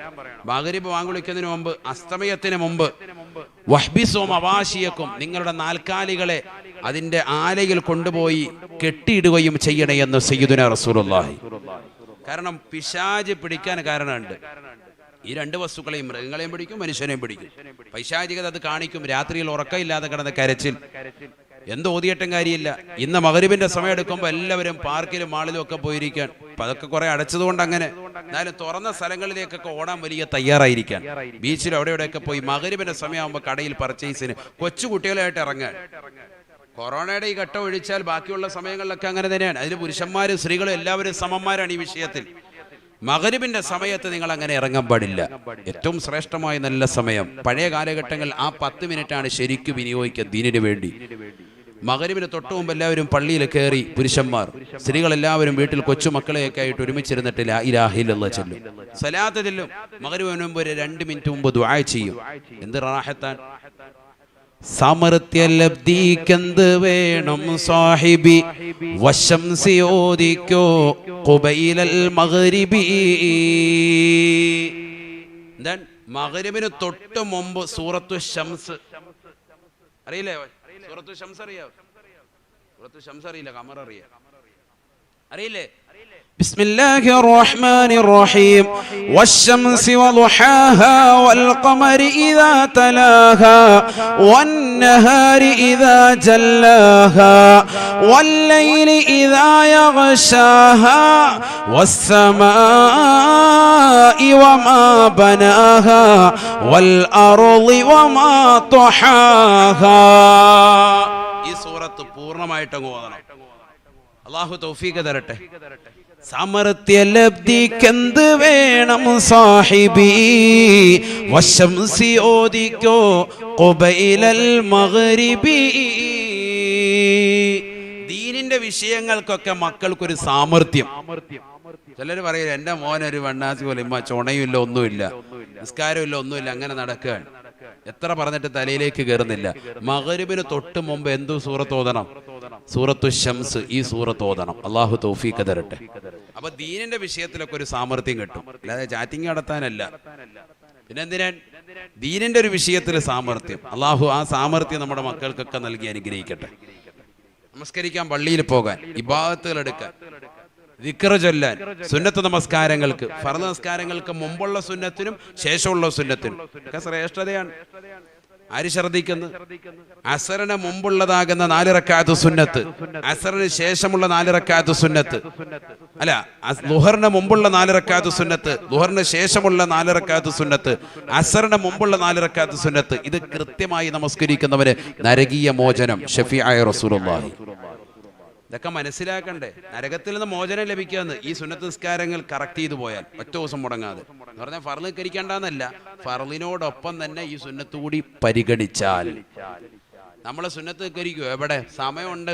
മഗ്‌രിബ് വാങ്കുളിക്കുന്നതിന് മുമ്പ്, അസ്തമയത്തിന് മുമ്പ്. വഹ്ബിസു മവാശിയക്കും, നിങ്ങളുടെ നാൽക്കാലികളെ അതിന്റെ ആലയിൽ കൊണ്ടുപോയി കെട്ടിയിടുകയും ചെയ്യണേ എന്ന് സയ്യിദുനാ റസൂലുള്ളാഹി. കാരണം പിശാച് പിടിക്കാൻ കാരണമുണ്ട്. ഈ 2 വസ്തുക്കളെയും, മൃഗങ്ങളെയും പിടിക്കും, മനുഷ്യനെയും പിടിക്കും. പൈശാചികത അത് കാണിക്കും. രാത്രിയിൽ ഉറക്കമില്ലാതെ കിടന്ന കരച്ചിൽ, എന്ത് ഓതിയിട്ടും കാര്യമില്ല. ഇന്ന് മഗ്‌രിബിന്റെ സമയം എടുക്കുമ്പോൾ എല്ലാവരും പാർക്കിലും മാളിലും ഒക്കെ പോയിരിക്കാൻ. അപ്പൊ അതൊക്കെ കുറെ അടച്ചതുകൊണ്ട് അങ്ങനെ. എന്നാലും തുറന്ന സ്ഥലങ്ങളിലേക്കൊക്കെ ഓടാൻ വലിയ തയ്യാറായിരിക്കാൻ. ബീച്ചിലും അവിടെ ഇവിടെയൊക്കെ പോയി മഗ്‌രിബിന്റെ സമയമാകുമ്പോൾ കടയിൽ പർച്ചേസിന് കൊച്ചു കുട്ടികളായിട്ട് ഇറങ്ങാൻ. കൊറോണയുടെ ഈ ഘട്ടം ഒഴിച്ചാൽ ബാക്കിയുള്ള സമയങ്ങളിലൊക്കെ അങ്ങനെ തന്നെയാണ്. അതിന് പുരുഷന്മാരും സ്ത്രീകളും എല്ലാവരും സമന്മാരാണ് ഈ വിഷയത്തിൽ. മഗ്‌രിബിന്റെ സമയത്ത് നിങ്ങൾ അങ്ങനെ ഇറങ്ങാൻ പാടില്ല. ഏറ്റവും ശ്രേഷ്ഠമായ നല്ല സമയം പഴയ കാലഘട്ടങ്ങളിൽ ആ 10 മിനിറ്റാണ് ശരിക്കും വിനിയോഗിക്കുക ദീനിന് വേണ്ടി. മഗ്‌രിബിന് തൊട്ട് മുമ്പ് എല്ലാവരും പള്ളിയിൽ കയറി, പുരുഷന്മാർ, സ്ത്രീകളെല്ലാവരും വീട്ടിൽ കൊച്ചുമക്കളെയൊക്കെ ആയിട്ട് ഒരുമിച്ചിരുന്നിട്ട് ലാ ഇലാഹ ഇല്ലല്ലാഹ് ചൊല്ലും, സലാത്ത് ചൊല്ലും. മഗ്‌രിബിന് മുമ്പ് ഒരു 2 മിനിറ്റ് മുമ്പ് ദുആ ചെയ്യും. എന്ത് റാഹത്താൻ. സമൃത്യലബ്ദിക്കെന്ത് വേണം സാഹിബി, വശംസി ഓദിക്കോ ഖുബൈലൽ മഗ്‌രിബി. എന്താണ്? മഗ്‌രിബിന് തൊട്ട് മുമ്പ് സൂറത്തു ശംസ് അറിയില്ലേ? സൂറത്തു ശംസ് അറിയാവോ? സൂറത്തു ശംസ് അറിയില്ല, ഖമർ അറിയില്ലേ? بسم الله الرحمن الرحيم والشمس وضحاها والقمر إذا تلاها والنهار إذا جلاها والليل إذا يغشاها والسماء وما بناها والأرض وما طحاها. ഈ സൂറത്ത് പൂർണ്ണമായിട്ട് ഓതണം. അല്ലാഹു തൗഫീഖ് തരട്ടെ. സമൃത്യലബ്ദിക്കെന്ത് വേണം സാഹിബി, വശംസി ഓദിക്കോ ഖുബൈലൽ മഗ്‌രിബി. ദീനിന്റെ വിഷയങ്ങൾക്കൊക്കെ മക്കൾക്കൊരു സാമർത്ഥ്യം. ചിലർ പറയും എൻ്റെ മോനൊരു വണ്ണാസി പോലെ, ഇമ്മ ചുണയുമില്ല, ഒന്നുമില്ല, നിസ്കാരമില്ല, ഒന്നുമില്ല, അങ്ങനെ നടക്കുകയാണ്. എത്ര പറഞ്ഞിട്ട് തലയിലേക്ക് കയറുന്നില്ല. മഗ്‌രിബിന് തൊട്ട് മുമ്പ് എന്തു സൂറത്ത് ഓതണം? സൂറത്തു ശംസ്. ഈ സൂറത്ത് ഓതണം. അള്ളാഹു തൗഫീഖ് തരട്ടെ. അപ്പൊ ദീനിന്റെ വിഷയത്തിലൊക്കെ ഒരു സാമർത്ഥ്യം കിട്ടും, അല്ലാതെ ചാറ്റിങ് നടത്താനല്ല. പിന്നെന്തിനാ? ദീനിന്റെ ഒരു വിഷയത്തിൽ സാമർത്ഥ്യം. അള്ളാഹു ആ സാമർത്ഥ്യം നമ്മുടെ മക്കൾക്കൊക്കെ നൽകി അനുഗ്രഹിക്കട്ടെ. നമസ്കരിക്കാൻ പള്ളിയിൽ പോകാൻ, ഇബാദത്തുകൾ എടുക്കാൻ, ദിക്ർ ചൊല്ലാൻ, സുന്നത്ത് നമസ്കാരങ്ങൾക്ക്, ഫർദ് നമസ്കാരങ്ങൾക്ക് മുമ്പുള്ള സുന്നത്തിനും ശേഷമുള്ള സുന്നത്തിനും ഒക്കെ ശ്രേഷ്ഠതയാണ്. ആര് ശ്രദ്ധിക്കുന്നു? അസറിന് മുമ്പുള്ളതാകുന്ന 4 റക്അത്ത് സുന്നത്ത്, അസറിന് ശേഷമുള്ള 4 റക്അത്ത് സുന്നത്ത്, അല്ല ളുഹറിന് മുമ്പുള്ള 4 റക്അത്ത് സുന്നത്ത്, ളുഹറിന് ശേഷമുള്ള 4 റക്അത്ത് സുന്നത്ത്, അസറിന് മുമ്പുള്ള 4 റക്അത്ത് സുന്നത്ത്. ഇത് കൃത്യമായി നമസ്കരിക്കുന്നവന് നരകീയ മോചനം ഷഫീആയ റസൂലുള്ളാഹി. ഇതൊക്കെ മനസ്സിലാക്കണ്ടേ? നരകത്തിൽ നിന്ന് മോചനം ലഭിക്കാന്ന് ഈ സുന്നത്ത് നിസ്കാരങ്ങൾ കറക്റ്റ് ചെയ്തു പോയാൽ, ഒറ്റ ദിവസം മുടങ്ങാതെ. എന്ന് പറഞ്ഞാൽ ഫർള് കരിക്കണ്ടെന്നല്ല, ഫർളിനോടൊപ്പം തന്നെ ഈ സുന്നത്ത് കൂടി പരിഗണിച്ചാൽ. നമ്മളെ സുന്നത്ത് കരിക്കുമോ? എവിടെ സമയമുണ്ട്,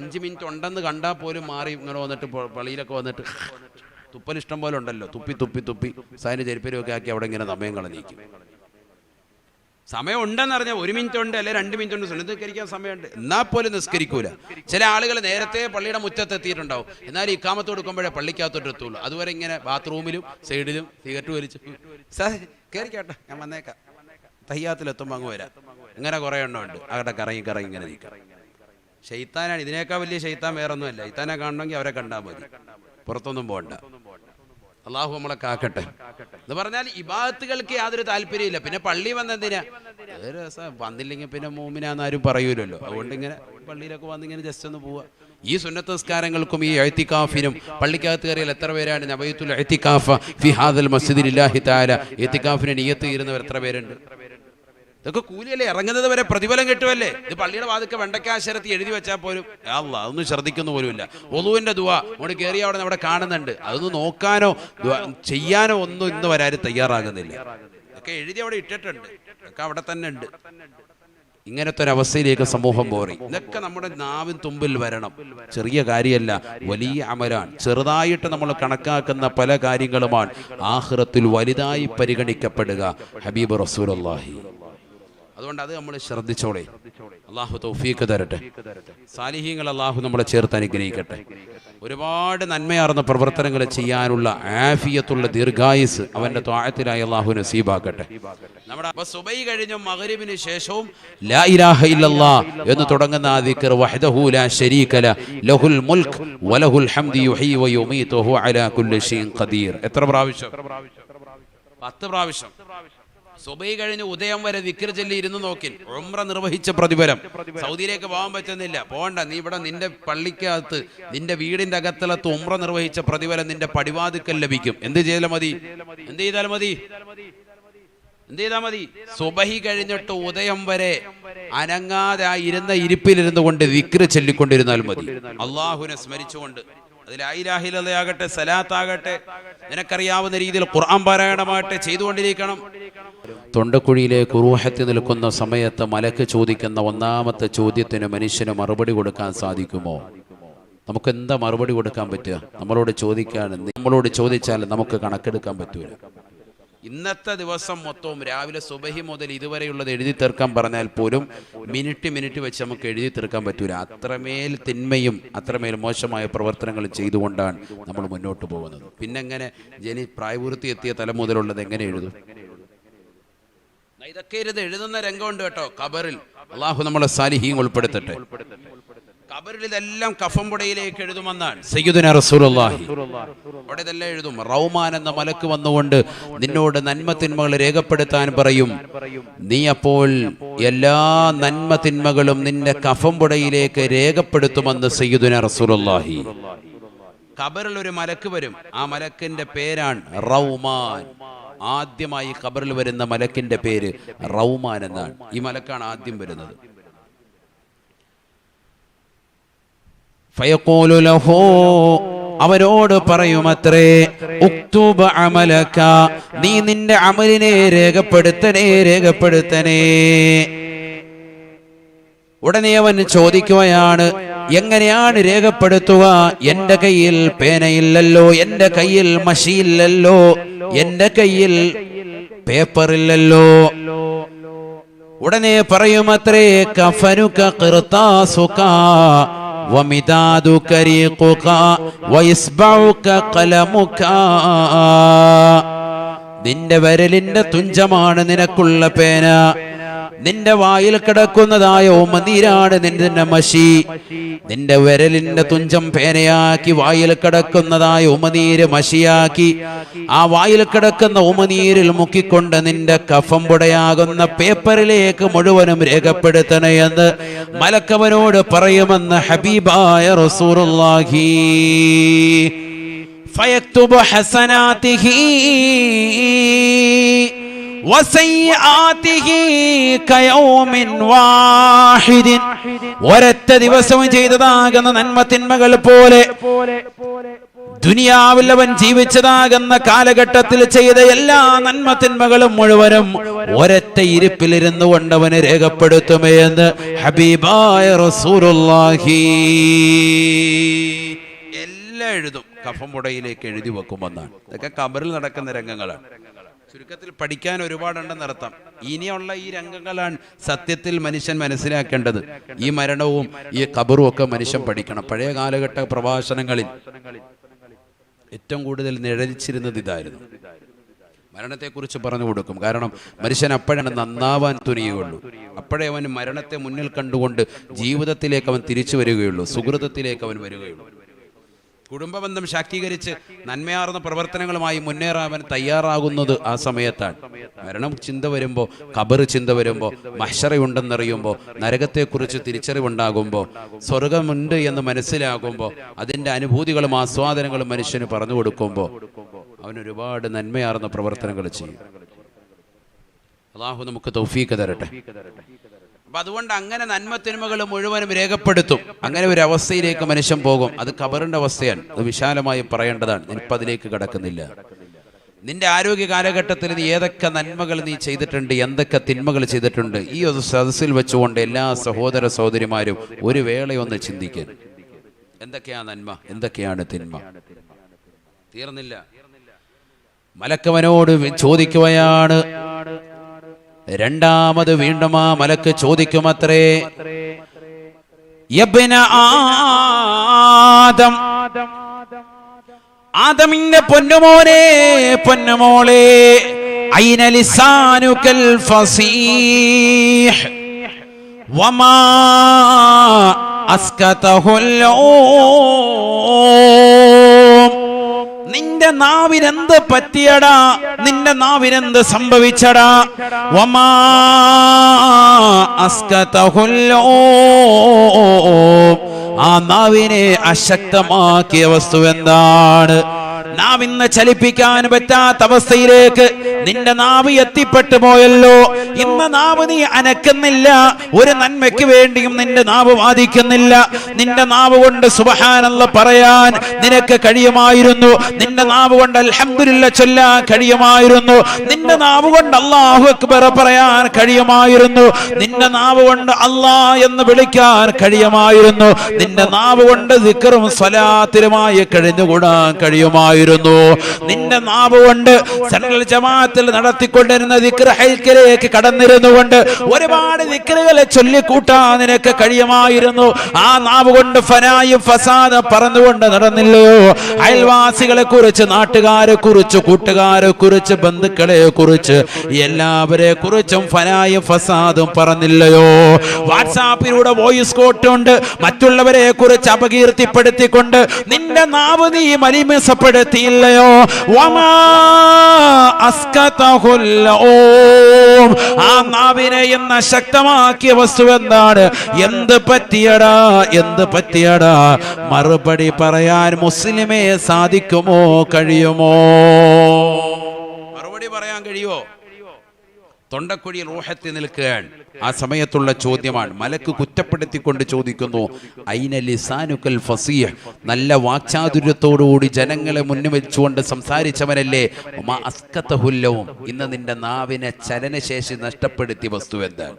5 മിനിറ്റ് ഉണ്ടെന്ന് കണ്ടാൽ പോലും മാറി ഇങ്ങനെ വന്നിട്ട് പള്ളിയിലൊക്കെ വന്നിട്ട് തുപ്പൽ ഇഷ്ടം പോലെ ഉണ്ടല്ലോ, തുപ്പി സായന ചെരുപ്പലൊക്കെ ആക്കി അവിടെ ഇങ്ങനെ സമയം കളഞ്ഞിരിക്കും. സമയം ഉണ്ടെന്ന് പറഞ്ഞാൽ 1 മിനിറ്റ് ഉണ്ട്, അല്ലെ 2 മിനിറ്റ് ഉണ്ട്, സുന്നത്ത് നിസ്കരിക്കാൻ സമയമുണ്ട്, എന്നാൽ പോലും നിസ്കരിക്കൂല. ചില ആളുകൾ നേരത്തെ പള്ളിയുടെ മുറ്റത്ത് എത്തിയിട്ടുണ്ടാവും, എന്നാലും ഇക്കാമത്ത് കൊടുക്കുമ്പോഴേ പള്ളിക്കകത്തോട്ട് എത്തുള്ളൂ. അതുവരെ ഇങ്ങനെ ബാത്റൂമിലും സൈഡിലും സിഗരറ്റ് വലിച്ചു കയറിക്കോട്ടെ, ഞാൻ വന്നേക്കാം, തയ്യാത്തിലെത്തുമ്പോൾ അങ്ങ് വരാം. ഇങ്ങനെ കുറേ എണ്ണമുണ്ട്, അവിടെ കറങ്ങി കറങ്ങി ഇങ്ങനെ നിൽക്കാം. ശൈത്താനാണ്, ഇതിനേക്കാൾ വലിയ ശൈത്താൻ വേറൊന്നുമല്ല. ശൈത്താനെ കാണണമെങ്കിൽ അവരെ കണ്ടാൽ മതി, പുറത്തൊന്നും പോകണ്ട. അള്ളാഹു നമ്മളെ കാക്കട്ടെ. എന്ന് പറഞ്ഞാൽ ഇബാദത്തുകൾക്ക് യാതൊരു താല്പര്യമില്ല. പിന്നെ പള്ളി വന്നെന്തിനാ, വന്നില്ലെങ്കിൽ പിന്നെ മൂമിനാന്ന് ആരും പറയൂലല്ലോ. അതുകൊണ്ട് ഇങ്ങനെ പള്ളിയിലൊക്കെ വന്നിങ്ങനെ ജസ്റ്റ് ഒന്ന് പോവുക. ഈ സുന്നത്ത് നിസ്കാരങ്ങൾക്കും ഈ ഇഅ്തികാഫിനും പള്ളിക്കകത്ത് കയറിയാൽ എത്ര പേരാണ് നബയ്തുൽ ഇഅ്തികാഫ ഫി ഹാദൽ മസ്ജിദി ലില്ലാഹി തആല, ഇഅ്തികാഫിന് നിയ്യത്ത് തീരുന്നവർ എത്ര പേരുണ്ട്? ഇതൊക്കെ കൂലിയല്ലേ, ഇറങ്ങുന്നത് വരെ പ്രതിഫലം കിട്ടുമല്ലേ. ഇത് പള്ളിയുടെ വാതിൽക്ക് വെണ്ടക്കാശരത്തി എഴുതി വെച്ചാൽ പോലും അല്ലാഹ് അതൊന്നും ശ്രദ്ധിക്കുന്നു പോലുമില്ല. ഒളുവിന്റെ ദുആ അങ്ങോട്ട് കയറി അവിടെ നമ്മുടെ കാണുന്നുണ്ട്, അതൊന്നും നോക്കാനോ ചെയ്യാനോ ഒന്നും ഇന്ന് വരാനും തയ്യാറാകുന്നില്ല. ഇതൊക്കെ എഴുതി അവിടെ ഇട്ടിട്ടുണ്ട്, ഇതൊക്കെ അവിടെ തന്നെ ഉണ്ട്. ഇങ്ങനത്തെ ഒരു അവസ്ഥയിലേക്ക് സമൂഹം പോറി. ഇതൊക്കെ നമ്മുടെ നാവിൻ തുമ്പിൽ വരണം. ചെറിയ കാര്യമല്ല, വലിയ അമലാണ്. ചെറുതായിട്ട് നമ്മൾ കണക്കാക്കുന്ന പല കാര്യങ്ങളുമാണ് ആഖിറത്തിൽ വലുതായി പരിഗണിക്കപ്പെടുക. ഹബീബ് റസൂലുള്ളാഹി. അതുകൊണ്ട് അത് നമ്മൾ ശ്രദ്ധിച്ചോളെ. അള്ളാഹു തൗഫീഖ് തരട്ടെ. സാലിഹീങ്ങൾ അള്ളാഹു നമ്മളെ ചേർത്ത് അനുഗ്രഹിക്കട്ടെ. ഒരുപാട് നന്മയാർന്ന പ്രവർത്തനങ്ങൾ ചെയ്യാനുള്ള ആഫിയത്തുള്ള ദീർഘായുസ് അവന്റെ ത്വാഅത്തിലായി അള്ളാഹു നസീബാക്കട്ടെ. നമ്മുടെ സുബൈ കഴിഞ്ഞും മഗ്രിബിന് ശേഷവും ലാ ഇലാഹ ഇല്ലല്ലാഹ് എന്ന് തുടങ്ങുന്ന ആ ദിക്ർ, വഹ്ദഹു ലാ ശരീക ലഹുൽ മുൽക്ക് വലഹുൽ ഹംദു യുഹ്യി വയുമീതു വഹുവ അലാ കുല്ലി ഷൈഇൻ ഖദീർ. എത്ര പ്രാവശ്യം? 10 പ്രാവശ്യം. സുബൈ കഴിഞ്ഞ് ഉദയം വരെ ദിക്ർ ചൊല്ലി ഇരുന്ന് നോക്കിൻ ഉംറ നിർവഹിച്ച പ്രതിഫലം. സൗദിയിലേക്ക് പോകാൻ പറ്റുന്നില്ല, പോകണ്ട. നീ ഇവിടെ നിന്റെ പള്ളിക്കകത്ത് നിന്റെ വീടിന്റെ അകത്തലത്ത് ഉംറ നിർവഹിച്ച പ്രതിഫലം നിന്റെ പടിവാതിക്കൽ ലഭിക്കും. എന്ത് ചെയ്താൽ മതി? സുബഹി കഴിഞ്ഞിട്ട് ഉദയം വരെ അനങ്ങാതെ ആ ഇരുന്ന ഇരിപ്പിലിരുന്നു കൊണ്ട് ദിക്ർ ചൊല്ലിക്കൊണ്ടിരുന്നാൽ മതി. അള്ളാഹുവിനെ സ്മരിച്ചുകൊണ്ട്. അതിൽ ലാ ഇലാഹ ഇല്ലല്ലാഹ് ആകട്ടെ, സലാത്താകട്ടെ, നിനക്കറിയാവുന്ന രീതിയിൽ ഖുർആൻ പാരായണമാകട്ടെ ചെയ്തുകൊണ്ടിരിക്കണം. തൊണ്ടക്കുഴിയിലേക്ക് റൂഹത്തി നിൽക്കുന്ന സമയത്ത് മലക്ക് ചോദിക്കുന്ന ഒന്നാമത്തെ ചോദ്യത്തിന് മനുഷ്യന് മറുപടി കൊടുക്കാൻ സാധിക്കുമോ? നമുക്ക് എന്താ മറുപടി കൊടുക്കാൻ പറ്റുക? നമ്മളോട് ചോദിച്ചാൽ നമുക്ക് കണക്കെടുക്കാൻ പറ്റൂല. ഇന്നത്തെ ദിവസം മൊത്തവും രാവിലെ സുബഹി മുതൽ ഇതുവരെയുള്ളത് എഴുതി തീർക്കാൻ പറഞ്ഞാൽ പോലും മിനിറ്റ് വെച്ച് നമുക്ക് എഴുതി തീർക്കാൻ പറ്റൂല. അത്രമേൽ തിന്മയും അത്രമേൽ മോശമായ പ്രവർത്തനങ്ങളും ചെയ്തുകൊണ്ടാണ് നമ്മൾ മുന്നോട്ട് പോകുന്നത്. പിന്നെങ്ങനെ പ്രായപൂർത്തി എത്തിയ തലം മുതലുള്ളത് എങ്ങനെ എഴുതും? ഇതൊക്കെ എഴുതുന്ന രംഗമുണ്ട് കേട്ടോ. ഖബറിൽ അള്ളാഹു നമ്മളെ സാലിഹീൻ ഉൾപ്പെടുത്തട്ടെ. ഖബറിൽ ഇതെല്ലാം കഫംപുടയിലേക്ക് എഴുതുമെന്നാണ് സയ്യിദുനാ റസൂലുള്ളാഹി. അവിടെ ഇതെല്ലാം എഴുതും. റൗമാൻ എന്ന മലക്ക് വന്നുകൊണ്ട് നിന്നോട് നന്മ തിന്മകൾ രേഖപ്പെടുത്താൻ പറയും. നീ അപ്പോൾ എല്ലാ നന്മ തിന്മകളും നിന്റെ കഫംപുടയിലേക്ക് രേഖപ്പെടുത്തുമെന്ന് സയ്യിദുനാ റസൂലുള്ളാഹി. ഖബറിൽ ഒരു മലക്ക് വരും. ആ മലക്കിന്റെ പേരാണ് റൗമാൻ. ആദ്യമായി ഖബറിൽ വരുന്ന മലക്കിന്റെ പേര് റൗമാൻ എന്നാണ്. ഈ മലക്കാണ് ആദ്യം വരുന്നത്. ഫയഖൂലു ലഹു, അവരോട് പറയുമത്രേ, ഉക്തുബ അമലക, നീ നിന്റെ അമലിനെ രേഖപ്പെടുത്തണേ. ഉടനെ അവൻ ചോദിക്കുകയാണ്, എങ്ങനെയാണ് രേഖപ്പെടുത്തുക? എന്റെ കയ്യിൽ പേനയില്ലല്ലോ, എന്റെ കയ്യിൽ മഷിയില്ലല്ലോ, എന്റെ കയ്യിൽ പേപ്പറില്ലല്ലോ. ഉടനെ പറയുമത്രേ, കഫനുക ഖിർതാസുക വമിദാദുക റീഖുക വയസ്ബഉക ഖലമുക. നിന്റെ വിരലിന്റെ തുഞ്ചമാണ് നിനക്കുള്ള പേന, നിന്റെ വായിൽ കിടക്കുന്നതായ ഉമനീരാണ് നിന്റെ മഷി. നിന്റെ വിരലിന്റെ തുഞ്ചം പേനയാക്കി വായിൽ കിടക്കുന്നതായ ഉമനീര് മഷിയാക്കി ആ വായിൽ കിടക്കുന്ന ഉമനീരിൽ മുക്കിക്കൊണ്ട് നിന്റെ കഫംപുടയാകുന്ന പേപ്പറിലേക്ക് മുഴുവനും രേഖപ്പെടുത്തണേ എന്ന് മലക്കവനോട് പറയുമെന്ന് ഹബീബായ റസൂലുള്ളാഹി. ഫയക്തുബു ഹസനാതിഹി ഒരൊറ്റ ദിവസവും ചെയ്തതാകുന്ന നന്മ തിന്മകൾ പോലെ ദുനിയാവിൽ അവൻ ജീവിച്ചതാകുന്ന കാലഘട്ടത്തിൽ ചെയ്ത എല്ലാ നന്മ തിന്മകളും മുഴുവനും ഒരൊറ്റ ഇരിപ്പിലിരുന്നു കൊണ്ട് അവന് രേഖപ്പെടുത്തുമേ എന്ന് ഹബീബായ റസൂലുള്ളാഹി. എല്ലാം എഴുതും, കഫംപുടയിലേക്ക് എഴുതി വെക്കുമെന്നാണ്. ഇതൊക്കെ ഖബറിൽ നടക്കുന്ന രംഗങ്ങളാണ്. ചുരുക്കത്തിൽ പഠിക്കാൻ ഒരുപാടുണ്ടെന്നർത്ഥം. ഇനിയുള്ള ഈ രംഗങ്ങളാണ് സത്യത്തിൽ മനുഷ്യൻ മനസ്സിലാക്കേണ്ടത്. ഈ മരണവും ഈ ഖബറും ഒക്കെ മനുഷ്യൻ പഠിക്കണം. പഴയ കാലഘട്ട പ്രഭാഷണങ്ങളിൽ ഏറ്റവും കൂടുതൽ നിഴലിച്ചിരുന്നത് ഇതായിരുന്നു. മരണത്തെക്കുറിച്ച് പറഞ്ഞു കൊടുക്കും. കാരണം മനുഷ്യൻ അപ്പോഴാണ് നന്നാവാൻ തുനിയുകയുള്ളൂ. അപ്പോഴേ അവൻ മരണത്തെ മുന്നിൽ കണ്ടുകൊണ്ട് ജീവിതത്തിലേക്ക് അവൻ തിരിച്ചു വരികയുള്ളൂ, സുഹൃതത്തിലേക്ക് അവൻ വരികയുള്ളൂ. കുടുംബബന്ധം ശാക്തീകരിച്ച് നന്മയാർന്ന പ്രവർത്തനങ്ങളുമായി മുന്നേറാൻ തയ്യാറാകുന്നത് ആ സമയത്താണ്. മരണം ചിന്ത വരുമ്പോൾ, ഖബർ ചിന്ത വരുമ്പോൾ, മഹ്ശറയുണ്ടെന്നറിയുമ്പോൾ, നരകത്തെക്കുറിച്ച് തിരിച്ചറിവുണ്ടാകുമ്പോൾ, സ്വർഗമുണ്ട് എന്ന് മനസ്സിലാകുമ്പോൾ, അതിൻ്റെ അനുഭൂതികളും ആസ്വാദനങ്ങളും മനുഷ്യന് പറഞ്ഞു കൊടുക്കുമ്പോൾ അവനൊരുപാട് നന്മയാർന്ന പ്രവർത്തനങ്ങൾ ചെയ്യും. അല്ലാഹു നമുക്ക് തൗഫീഖ് തരട്ടെ. അപ്പൊ അതുകൊണ്ട് അങ്ങനെ നന്മ തിന്മകൾ മുഴുവനും രേഖപ്പെടുത്തും. അങ്ങനെ ഒരു അവസ്ഥയിലേക്ക് മനുഷ്യൻ പോകും. അത് ഖബറിന്റെ അവസ്ഥയാണ്. അത് വിശാലമായി പറയേണ്ടതാണ്. ഞാനിപ്പോൾ അതിലേക്ക് കടക്കുന്നില്ല. നിന്റെ ആരോഗ്യ കാലഘട്ടത്തിൽ നീ ഏതൊക്കെ നന്മകൾ നീ ചെയ്തിട്ടുണ്ട്, എന്തൊക്കെ തിന്മകൾ ചെയ്തിട്ടുണ്ട്, ഈ ഒരു സദസ്സിൽ വെച്ചുകൊണ്ട് എല്ലാ സഹോദര സഹോദരിമാരും ഒരു വേളയൊന്ന് ചിന്തിക്കാൻ. എന്തൊക്കെയാണ് നന്മ, എന്തൊക്കെയാണ് തിന്മ? തീർന്നില്ല. മലക്കവനോട് ചോദിക്കുകയാണ്. രണ്ടാമത് വീണ്ടും ആ മലക്ക് ചോദിക്കുമത്രേ, യബ്ന ആദം, ആദമിന്റെ പൊന്നുമോനെ, പൊന്നുമോളെ, ഐന ലിസാനുകൽ ഫസീഹ് വമാ അസ്കതഹുൽ നിന്റെ നാവിനെന്ത് പറ്റിയടാ, നിന്റെ നാവിനെന്ത് സംഭവിച്ചടാ? വമാ അസ്കതഹുൽ ആ നാവിനെ അശക്തമാക്കിയ വസ്തു എന്താണ്? നാവ് ഇന്ന് ചലിപ്പിക്കാൻ പറ്റാത്ത അവസ്ഥയിലേക്ക് നിന്റെ നാവ് എത്തിപ്പെട്ടു പോയല്ലോ. ഇന്ന് നാവ് നീ അനക്കുന്നില്ല, ഒരു നന്മയ്ക്ക് വേണ്ടിയും നിന്റെ നാവ് വാദിക്കുന്നില്ല. നിന്റെ നാവ് കൊണ്ട് സുബ്ഹാനല്ലാഹ് പറയാൻ നിനക്ക് കഴിയുമായിരുന്നു. നിന്റെ നാവ് കൊണ്ട് അൽഹംദുലില്ലാഹ് ചൊല്ലാൻ കഴിയുമായിരുന്നു. നിന്റെ നാവ് കൊണ്ട് അല്ലാഹു അക്ബർ പറയാൻ കഴിയുമായിരുന്നു. നിന്റെ നാവ് കൊണ്ട് അല്ലാഹ് എന്ന് വിളിക്കാൻ കഴിയുമായിരുന്നു. നിന്റെ നാവ് കൊണ്ട് ദിക്റും സ്വലാത്തിലുമായി കഴിഞ്ഞുകൂടാൻ കഴിയുമായിരുന്നു. നിന്റെ നാവ് കൊണ്ട് സെൻട്രൽ ജമാഅത്തിൽ നടത്തിക്കൊണ്ടിരുന്ന ദിക്ർ ഹൽക്കിലേക്ക് കടന്നിരുന്നുകൊണ്ട് ഒരുപാട് ദിക്റുകളെ ചൊല്ലിക്കൂട്ടാൻ നിനക്ക് കഴിയുമായിരുന്നു. ആ നാവ് കൊണ്ട് ഫനായും ഫസാദും പറഞ്ഞുകൊണ്ട് നടന്നില്ലയോ? അയൽവാസികളെ കുറിച്ച്, നാട്ടുകാരെ കുറിച്ച്, കൂട്ടുകാരെ കുറിച്ച്, ബന്ധുക്കളെ കുറിച്ച്, എല്ലാവരെ കുറിച്ചും ഫനായും ഫസാദും പറഞ്ഞില്ലയോ? വാട്സാപ്പിലൂടെ വോയിസ് കോട്ടുണ്ട് മറ്റുള്ളവരെ കുറിച്ച് അപകീർത്തിപ്പെടുത്തിക്കൊണ്ട് നിന്റെ നാവ് നീ മലിമസപ്പെടുത്തിയില്ലയോ? വമാ അസ്കതഹുൽ ആ നാവിനെ എന്ന ശക്തമാക്കിയ വസ്തു എന്താണ്? എന്ത് പറ്റിയടാ, എന്ത് പറ്റിയടാ? മറുപടി പറയാൻ മുസ്ലിമേ സാധിക്കുമോ, കഴിയുമോ? മറുപടി പറയാൻ കഴിയുമോ? തൊണ്ടക്കുഴിയിൽ റൂഹത്തി നിൽക്കുകയാണ്. ആ സമയത്തുള്ള ചോദ്യമാണ്. മലക്ക് കുറ്റപ്പെടുത്തിക്കൊണ്ട് ചോദിക്കുന്നു, ഐന ലിസാനുകൽ ഫസീഹ്, നല്ല വാക്ചാതുര്യത്തോടുകൂടി ജനങ്ങളെ മുന്നിൽ വെച്ചുകൊണ്ട് സംസാരിച്ചവനല്ലേ? മാ അസ്കതഹുല്ലവും, ഇന്ന് നിന്റെ നാവിനെ ചലനശേഷി നഷ്ടപ്പെടുത്തിയ വസ്തു എന്താണ്?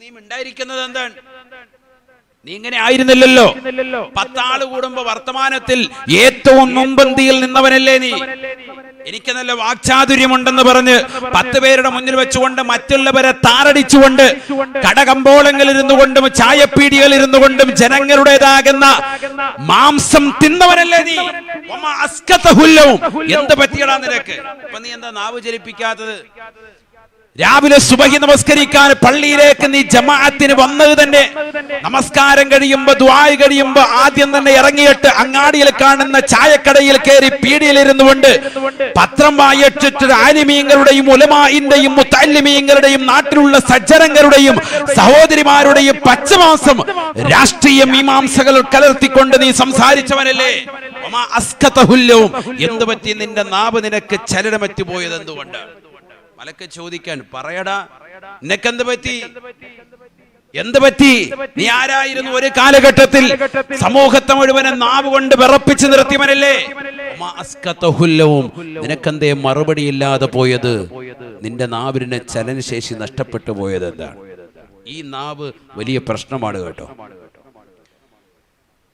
നീ ഉണ്ടായിരിക്കുന്നത് എന്താണ്? നീ ഇങ്ങനെ ആയിരുന്നില്ലല്ലോ. 10 ആള് കൂടുമ്പോ വർത്തമാനത്തിൽ ഏറ്റവും മുൻപന്തിയിൽ നിന്നവനല്ലേ നീ? എനിക്ക് നല്ല വാക്ചാതുര്യമുണ്ടെന്ന് പറഞ്ഞ് 10 പേരുടെ മുന്നിൽ വെച്ചുകൊണ്ട് മറ്റുള്ളവരെ താറടിച്ചുകൊണ്ട് കടകമ്പോളങ്ങളിൽ ഇരുന്നുകൊണ്ടും ചായപ്പീടികളിൽ ഇരുന്നുകൊണ്ടും ജനങ്ങളുടേതാകുന്ന മാംസം തിന്നവനല്ലേ നീ? എന്ത് പറ്റിയടാ നിനക്ക്? അപ്പൊ നീ എന്താ നാവ് ചലിപ്പിക്കാത്തത്? രാവിലെ സുബഹി നമസ്കരിക്കാൻ പള്ളിയിലേക്ക് നീ ജമാഅത്തിന് വന്നത് തന്നെ നമസ്കാരം കഴിയുമ്പോ, ദുആ കഴിയുമ്പോ ആദ്യം തന്നെ ഇറങ്ങിയിട്ട് അങ്ങാടിയിൽ കാണുന്ന ചായക്കടയിൽ കയറി പീടിയിലിരുന്നുകൊണ്ട് പത്രം വായിച്ചിട്ട് ആലിമീങ്ങളുടെയും ഉലമാഇന്റെയും മുത്തഅല്ലിമീങ്ങളുടെയും നാട്ടിലുള്ള സജ്ജനങ്ങളുടെയും സഹോദരിമാരുടെയും പച്ചമാസം രാഷ്ട്രീയ മീമാംസകൾ കലർത്തിക്കൊണ്ട് നീ സംസാരിച്ചവനല്ലേ? എന്ത് പറ്റി? നിന്റെ നാവ് നിനക്ക് ചലനമറ്റു പോയത് എന്തുകൊണ്ട്? മലക്ക് ചോദിക്കാൻ, പറയടാ, നിനക്കെന്ത് പറ്റി? എന്ത് പറ്റി? നീ ആരായിരുന്നു ഒരു കാലഘട്ടത്തിൽ? സമൂഹത്തെ മുഴുവനും നാവ് കൊണ്ട് വിറപ്പിച്ച് നിർത്തിയവനല്ലേ? നിനക്കെന്തേ മറുപടിയില്ലാതെ പോയത്? നിന്റെ നാവിന് ചലനശേഷി നഷ്ടപ്പെട്ടു പോയത് എന്താണ്? ഈ നാവ് വലിയ പ്രശ്നമാണ് കേട്ടോ.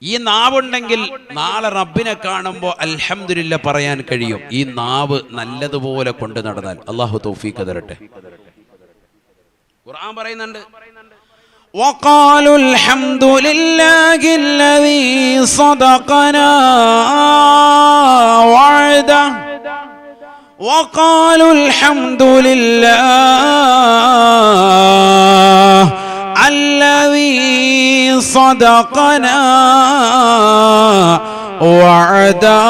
ഈ നാവുണ്ടെങ്കിൽ നാളെ റബ്ബിനെ കാണുമ്പോൾ അൽഹംദുലില്ലാ പറയാൻ കഴിയും. ഈ നാവ് നല്ലതുപോലെ കൊണ്ടു നടന്നാൽ. അല്ലാഹു തൗഫീഖ് തരട്ടെ. ഖുർആൻ പറയുന്നുണ്ട്, وقالوا الحمد لله الذي صدقنا وعده وقالوا الحمد لله الذي صدقنا وعده.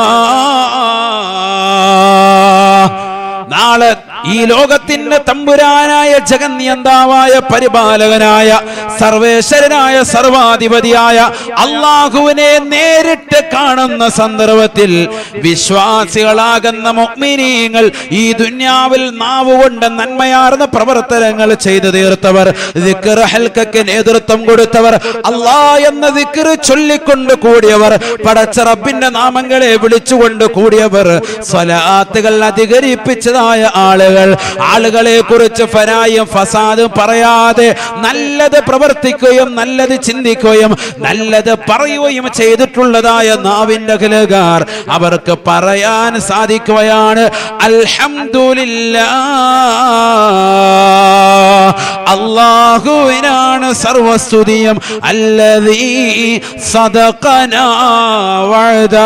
നാളെ ഈ ലോകത്തിന്റെ തമ്പുരാനായ ജഗന്നിയന്താവായ പരിപാലകനായ സർവേശ്വരനായ സർവാധിപതിയായ അല്ലാഹുവിനെ നേരിട്ട് കാണുന്ന സന്ദർഭത്തിൽ വിശ്വാസികളാകുന്ന മുഅ്മിനീങ്ങൾ ഈ ദുനിയാവിൽ നാവുകൊണ്ട് നന്മയാർന്ന പ്രവർത്തനങ്ങൾ ചെയ്തു തീർത്തവർ, ദിക്ർ ഹൽക്കക്ക് നേതൃത്വം കൊടുത്തവർ, അല്ലാഹ് എന്ന ദിക്ർ ചൊല്ലിക്കൊണ്ട് കൂടിയവർ, പടച്ച റബ്ബിന്റെ നാമങ്ങളെ വിളിച്ചുകൊണ്ട് കൂടിയവർ, സ്വലാത്തുകൾ അധികരിപ്പിച്ചതായ ആളുകളെ കുറിച്ച് ഫനായും ഫസാദും പറയാതെ നല്ലത് പ്രവർത്തിക്കുകയും നല്ലത് ചിന്തിക്കുകയും നല്ലത് പറയുകയും ചെയ്തിട്ടുള്ളതായ നാവിന്റെ അഖിലുകാർ അവർക്ക് പറയാൻ സാധിക്കുകയാണ് അൽഹംദുലില്ലാഹ്, അല്ലാഹുവിനാണ് സർവസ്തുതിയും, അല്ലദീ സദഖനാ വഅദ,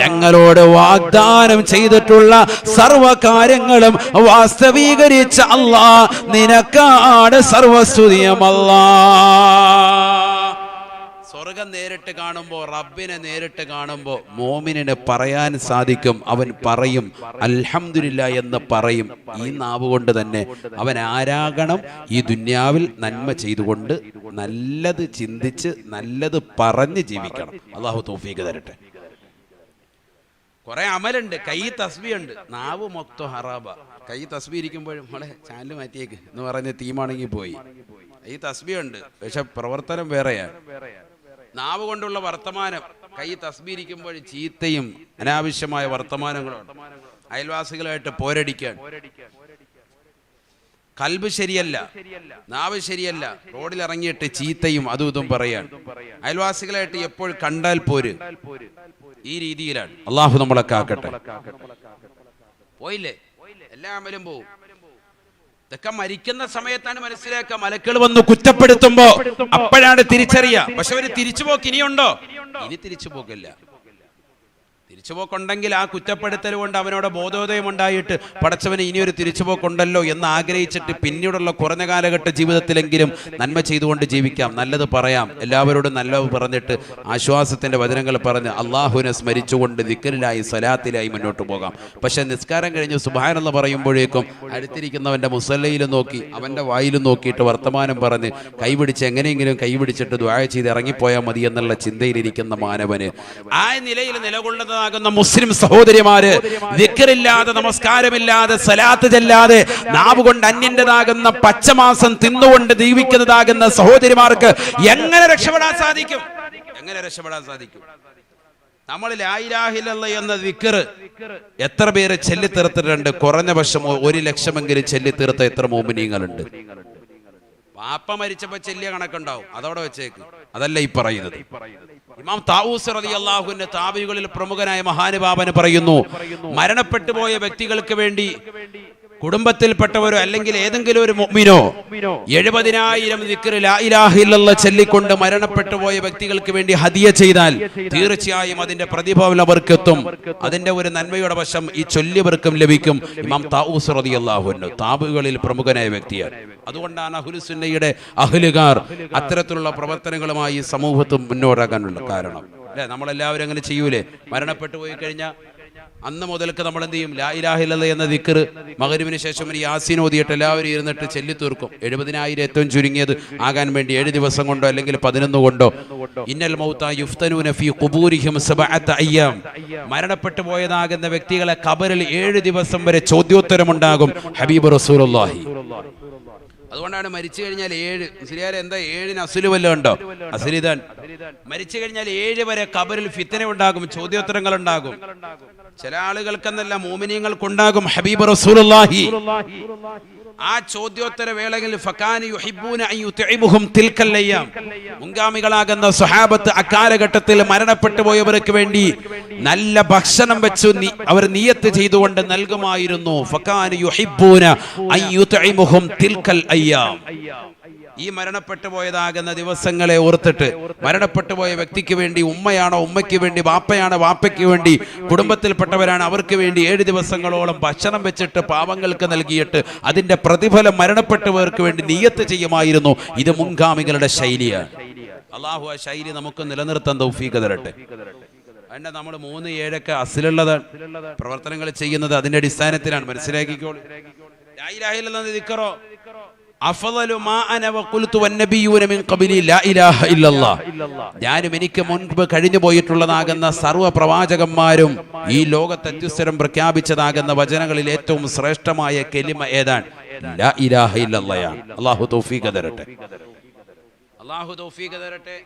ഞങ്ങളോട് വാഗ്ദാനം ചെയ്തിട്ടുള്ള സർവകാര്യങ്ങളും വാസ്തവീകരിച്ച അല്ലാഹ്, നിനക്കാണ് സർവസ്തുതിയും അല്ലാഹ്. സ്വർഗം നേരിട്ട് കാണുമ്പോൾ, റബ്ബിനെ നേരിട്ട് കാണുമ്പോൾ മോമിനിന് പറയാൻ സാധിക്കും, അവൻ പറയും അൽഹംദുലില്ലാഹ് എന്ന് പറയും. ഈ നാവ് കൊണ്ട് തന്നെ അവൻ ആരാകണം? ഈ ദുന്യാവിൽ നന്മ ചെയ്തുകൊണ്ട് നല്ലത് ചിന്തിച്ച് നല്ലത് പറഞ്ഞ് ജീവിക്കണം. അല്ലാഹു തൗഫീഖ് തരട്ടെ. കുറെ അമലുണ്ട്, കൈ തസ്ബീഹുണ്ട്, നാവ് മൊത്തം ഹറാബ. കൈ തസ്ബീഹ് ഇരിക്കുമ്പോഴും മോളെ ചാനൽ മാറ്റിയേക്ക് എന്ന് പറഞ്ഞ് തീമാണെങ്കിൽ പോയി. ഈ തസ്ബീഹുണ്ട്, പക്ഷെ പ്രവർത്തനം വേറെയാണ്. നാവ് കൊണ്ടുള്ള വർത്തമാനം, കൈ തസ്ബീഹ് ഇരിക്കുമ്പോൾ ചീത്തയും അനാവശ്യമായ വർത്തമാനങ്ങളും, അയൽവാസികളായിട്ട് പോരടിക്കാൻ. കൽബ് ശരിയല്ല, നാവ് ശരിയല്ല, റോഡിൽ ഇറങ്ങിയിട്ട് ചീത്തയും അതും ഇതും പറയാൻ, അയൽവാസികളായിട്ട് എപ്പോൾ കണ്ടാൽ പോര്, ഈ രീതിയിലാണ്. അള്ളാഹു നമ്മളെ കാക്കട്ടെ. പോയില്ലേ, എല്ലാ അമലും പോവും. ഇതൊക്കെ മരിക്കുന്ന സമയത്താണ് മനസ്സിലാക്കുക. മലക്കുകൾ വന്ന് കുറ്റപ്പെടുത്തുമ്പോ അപ്പോഴാണ് തിരിച്ചറിയുക. പക്ഷെ അവര് തിരിച്ചുപോക്ക് ഇനിയുണ്ടോ? ഇനി തിരിച്ചുപോക്കില്ല. തിരിച്ചുപോക്കുണ്ടെങ്കിൽ ആ കുറ്റപ്പെടുത്തൽ കൊണ്ട് അവനോട് ബോധോദയം ഉണ്ടായിട്ട് പടച്ചവന് ഇനിയൊരു തിരിച്ചുപോക്കുണ്ടല്ലോ എന്ന് ആഗ്രഹിച്ചിട്ട് പിന്നീടുള്ള കുറഞ്ഞ കാലഘട്ട ജീവിതത്തിലെങ്കിലും നന്മ ചെയ്തുകൊണ്ട് ജീവിക്കാം, നല്ലത് പറയാം, എല്ലാവരോടും നല്ലത് പറഞ്ഞിട്ട് ആശ്വാസത്തിന്റെ വചനങ്ങൾ പറഞ്ഞ് അള്ളാഹുവിനെ സ്മരിച്ചുകൊണ്ട് ദിക്റിലായി സ്വലാത്തിലായി മുന്നോട്ട് പോകാം. പക്ഷെ നിസ്കാരം കഴിഞ്ഞ് സുബ്ഹാനല്ലാഹ് പറയുമ്പോഴേക്കും അടുത്തിരിക്കുന്നവന്റെ മുസല്ലയിലും നോക്കി അവന്റെ വായിലും നോക്കിയിട്ട് വർത്തമാനം പറഞ്ഞ് കൈപിടിച്ച് എങ്ങനെയെങ്കിലും കൈപിടിച്ചിട്ട് ദുആ ചെയ്ത് ഇറങ്ങിപ്പോയാൽ മതി എന്നുള്ള ചിന്തയിലിരിക്കുന്ന മാനവന് ആ നിലയിൽ നിലകൊള്ളുന്ന മുസ്ലിം സഹോദരിമാര് ദിക്റില്ലാതെ, നമസ്കാരമില്ലാതെ, സലാത്ത് ചെല്ലാതെ, നാവ് കൊണ്ട് അന്യന്റേതാകുന്ന പച്ചമാസം തിന്നുകൊണ്ട് ജീവിക്കുന്നതാകുന്ന സഹോദരിമാർക്ക് എങ്ങനെ രക്ഷപ്പെടാൻ സാധിക്കും? എങ്ങനെ രക്ഷപ്പെടാൻ സാധിക്കും? നമ്മൾ ലാ ഇലാഹ ഇല്ലല്ലാഹ് എന്ന ദിക്ർ എത്ര പേര് ചൊല്ലിത്തീർത്തിട്ടുണ്ട്? കുറഞ്ഞ പക്ഷം 1 ലക്ഷമെങ്കിലും ചൊല്ലിത്തീർത്ത എത്ര മുഅ്മിനീങ്ങളുണ്ട്? പാപ്പ മരിച്ചപ്പോ ചെല്ലിയ കണക്കുണ്ടാവും, അതവിടെ വെച്ചേക്ക്. അതല്ല ഈ പറയുന്നത്. ഇമാം താവൂസ് റളിയല്ലാഹു അൻഹു താബികളിൽ പ്രമുഖനായ മഹാനുഭാവന് പറയുന്നു, മരണപ്പെട്ടു പോയ വ്യക്തികൾക്ക് വേണ്ടി കുടുംബത്തിൽപ്പെട്ടവരോ അല്ലെങ്കിൽ ഏതെങ്കിലും ഒരു മുഅ്മിനോ 70,000 ദിക്ർ ലാ ഇലാഹ ഇല്ലല്ലാഹ് ചൊല്ലിക്കൊണ്ട് മരണപ്പെട്ടു പോയ വ്യക്തികൾക്ക് വേണ്ടി ഹദിയ ചെയ്താൽ തീർച്ചയായും അതിന്റെ പ്രതിഫലം അവർക്ക് എത്തും. അതിന്റെ ഒരു നന്മയുടെ വശം ഈ ചൊല്ലിയവർക്കും ലഭിക്കും. ഇമാം താവൂസ് റളിയല്ലാഹു അൻഹു താബികളിൽ പ്രമുഖനായ വ്യക്തിയാണ്. അതുകൊണ്ടാണ് അഹ്ലുസ് സുന്നയുടെ അഹ്ലുകാർ അത്തരത്തിലുള്ള പ്രവർത്തനങ്ങളുമായി സമൂഹത്തിൽ മുന്നോട്ടാക്കാനുള്ള കാരണം. അല്ലെ, നമ്മളെല്ലാവരും അങ്ങനെ ചെയ്യൂലേ? മരണപ്പെട്ടു പോയി കഴിഞ്ഞാൽ അന്ന് മുതൽക്ക് നമ്മൾ എന്ത് ചെയ്യും? ലാ ഇലാഹ ഇല്ലല്ലാഹ് എന്ന ദിക്ർ മഗ്‌രിബിന് ശേഷം ഒരു യാസീൻ ഓതിയിട്ട് എല്ലാവരും ഇരുന്നിട്ട് ചൊല്ലി തീർക്കും. 70,000 ഏറ്റവും ചുരുങ്ങിയത് ആകാൻ വേണ്ടി 7 ദിവസം കൊണ്ടോ അല്ലെങ്കിൽ 11 കൊണ്ടോ. ഇന്നൽ മൗത യുഫ്തനൂന ഫീ ഖുബൂരിഹിം 7 അയ്യാം, മരണപ്പെട്ടു പോയതാകുന്ന വ്യക്തികളെ ഖബറിൽ 7 ദിവസം വരെ ചോദ്യോത്തരമുണ്ടാകും. ഹബീബ് റസൂലുള്ളാഹി. അതുകൊണ്ടാണ് മരിച്ചു കഴിഞ്ഞാൽ 7 മുസ്ലിയാരെ എന്താ 7 അസുല് വല്ലതും ഉണ്ടോ? അസുലിതാൻ മരിച്ചു കഴിഞ്ഞാൽ 7 വരെ ഖബറിൽ ഫിത്ന ഉണ്ടാകും, ചോദ്യോത്തരങ്ങൾ ഉണ്ടാകും. ചില ആളുകൾക്കെന്നല്ല മുഅ്മിനീങ്ങൾക്കുണ്ടാകും. ഹബീബ് റസൂലുള്ളാഹി ആ ചോദ്യോത്തര വേളകളിൽ ഫകാന യുഹിബ്ബൂന അൻ യുത്ഇമുഹും തിൽക്കൽ അയ്യാം, മുൻഗാമികളാകുന്ന സ്വഹാബത്ത് അക്കാലഘട്ടത്തിൽ മരണപ്പെട്ടു പോയവർക്ക് വേണ്ടി നല്ല ഭക്ഷണം വെച്ച് അവർ നിയത്ത് ചെയ്തുകൊണ്ട് നൽകുമായിരുന്നു. ഫകാന യുഹിബ്ബൂന അൻ യുത്ഇമുഹും തിൽക്കൽ അയ്യാം, ഈ മരണപ്പെട്ടു പോയതാകുന്ന ദിവസങ്ങളെ ഓർത്തിട്ട് മരണപ്പെട്ടു പോയ വ്യക്തിക്ക് വേണ്ടി ഉമ്മയാണോ ഉമ്മയ്ക്ക് വേണ്ടി, വാപ്പയാണോ വാപ്പയ്ക്ക് വേണ്ടി, കുടുംബത്തിൽപ്പെട്ടവരാണ് അവർക്ക് വേണ്ടി 7 ദിവസങ്ങളോളം ഭക്ഷണം വെച്ചിട്ട് പാവങ്ങൾക്ക് നൽകിയിട്ട് അതിന്റെ പ്രതിഫലം മരണപ്പെട്ടവർക്ക് വേണ്ടി നിയ്യത്ത് ചെയ്യുമായിരുന്നു. ഇത് മുൻഗാമികളുടെ ശൈലിയാണ്. അള്ളാഹു ആ ശൈലി നമുക്ക് നിലനിർത്താൻ തൗഫീഖ് തരട്ടെ. അതിന്റെ നമ്മൾ 3-7 അസിലുള്ളത് പ്രവർത്തനങ്ങൾ ചെയ്യുന്നത് അതിന്റെ അടിസ്ഥാനത്തിലാണ്. മനസ്സിലാക്കിക്കോളൂ. ലാ ഇലാഹ ഇല്ലല്ലാഹ് ദിക്റോ അഫ്ളലു മാ അന വഖുൽതു വന്നബിയ്യൂന മിൻ ഖബലി ലാ ഇലാഹ ഇല്ലല്ലാഹ്. ഞാനും എനിക്ക് മുൻപ് കഴിഞ്ഞു പോയിട്ടുള്ളതാകുന്ന സർവ്വ പ്രവാചകന്മാരും ഈ ലോകത്ത് അത്യുത്തരം പ്രഖ്യാപിച്ചതാകുന്ന വചനങ്ങളിൽ ഏറ്റവും ശ്രേഷ്ഠമായ കലിമ ഏതാണ്? ലാ ഇലാഹ ഇല്ലല്ലാഹ്. അല്ലാഹു തൗഫീഖ് തരട്ടെ. അല്ലാഹു തൗഫീഖ് തരട്ടെ.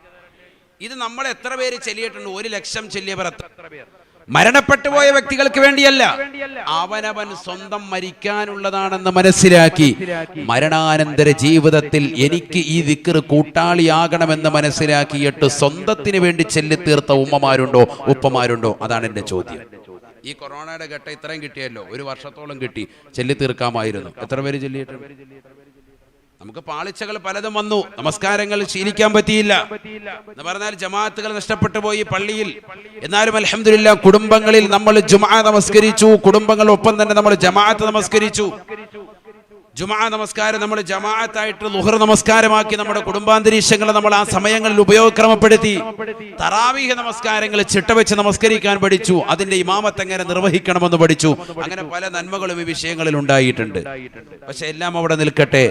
ഇത് നമ്മൾ എത്ര പേര് ചൊല്ലിയിട്ടുണ്ട്? 1 ലക്ഷം ചൊല്ലിയവർ എത്ര പേർ? മരണപ്പെട്ടു പോയ വ്യക്തികൾക്ക് വേണ്ടിയല്ല, അവനവൻ സ്വന്തം മരിക്കാനുള്ളതാണെന്ന് മനസ്സിലാക്കി മരണാനന്തര ജീവിതത്തിൽ എനിക്ക് ഈ ദിക്ർ കൂട്ടാളിയാകണമെന്ന് മനസ്സിലാക്കിയിട്ട് സ്വന്തത്തിന് വേണ്ടി ചൊല്ലിത്തീർത്ത ഉമ്മമാരുണ്ടോ ഉപ്പമാരുണ്ടോ? അതാണ് എൻ്റെ ചോദ്യം. ഈ കൊറോണയുടെ ഘട്ടം ഇത്രയും കിട്ടിയല്ലോ, 1 വർഷത്തോളം കിട്ടി, ചൊല്ലിത്തീർക്കാമായിരുന്നു. എത്ര പേര് ചൊല്ലിയിട്ടുണ്ട്? നമുക്ക് പാളിച്ചകൾ പലതും വന്നു, നമസ്കാരങ്ങൾ ശീലിക്കാൻ പറ്റിയില്ല എന്ന് പറഞ്ഞാൽ ജമാഅത്തുകൾ നഷ്ടപ്പെട്ടു പോയി പള്ളിയിൽ. എന്നാലും അൽഹംദുലില്ലാഹ് കുടുംബങ്ങളിൽ നമ്മൾ ജുമുഅ നമസ്കരിച്ചു, കുടുംബങ്ങളൊപ്പം തന്നെ നമ്മൾ ജമാഅത്ത് നമസ്കരിച്ചു. ജുമുഅ നമസ്കാരം നമ്മൾ ജമാഅത്തായിട്ട് ളുഹർ നമസ്കാരമാക്കി നമ്മുടെ കുടുംബാന്തരീക്ഷങ്ങളെ നമ്മൾ ആ സമയങ്ങളിൽ ഉപയോഗക്രമപ്പെടുത്തി. തറാവീഹ് നമസ്കാരങ്ങൾ ചിട്ടവെച്ച് നമസ്കരിക്കാൻ പഠിച്ചു, അതിന്റെ ഇമാമത്ത് എങ്ങനെ നിർവഹിക്കണമെന്ന് പഠിച്ചു. അങ്ങനെ പല നന്മകളും ഈ വിഷയങ്ങളിൽ ഉണ്ടായിട്ടുണ്ട്. പക്ഷെ എല്ലാം അവിടെ നിൽക്കട്ടെ,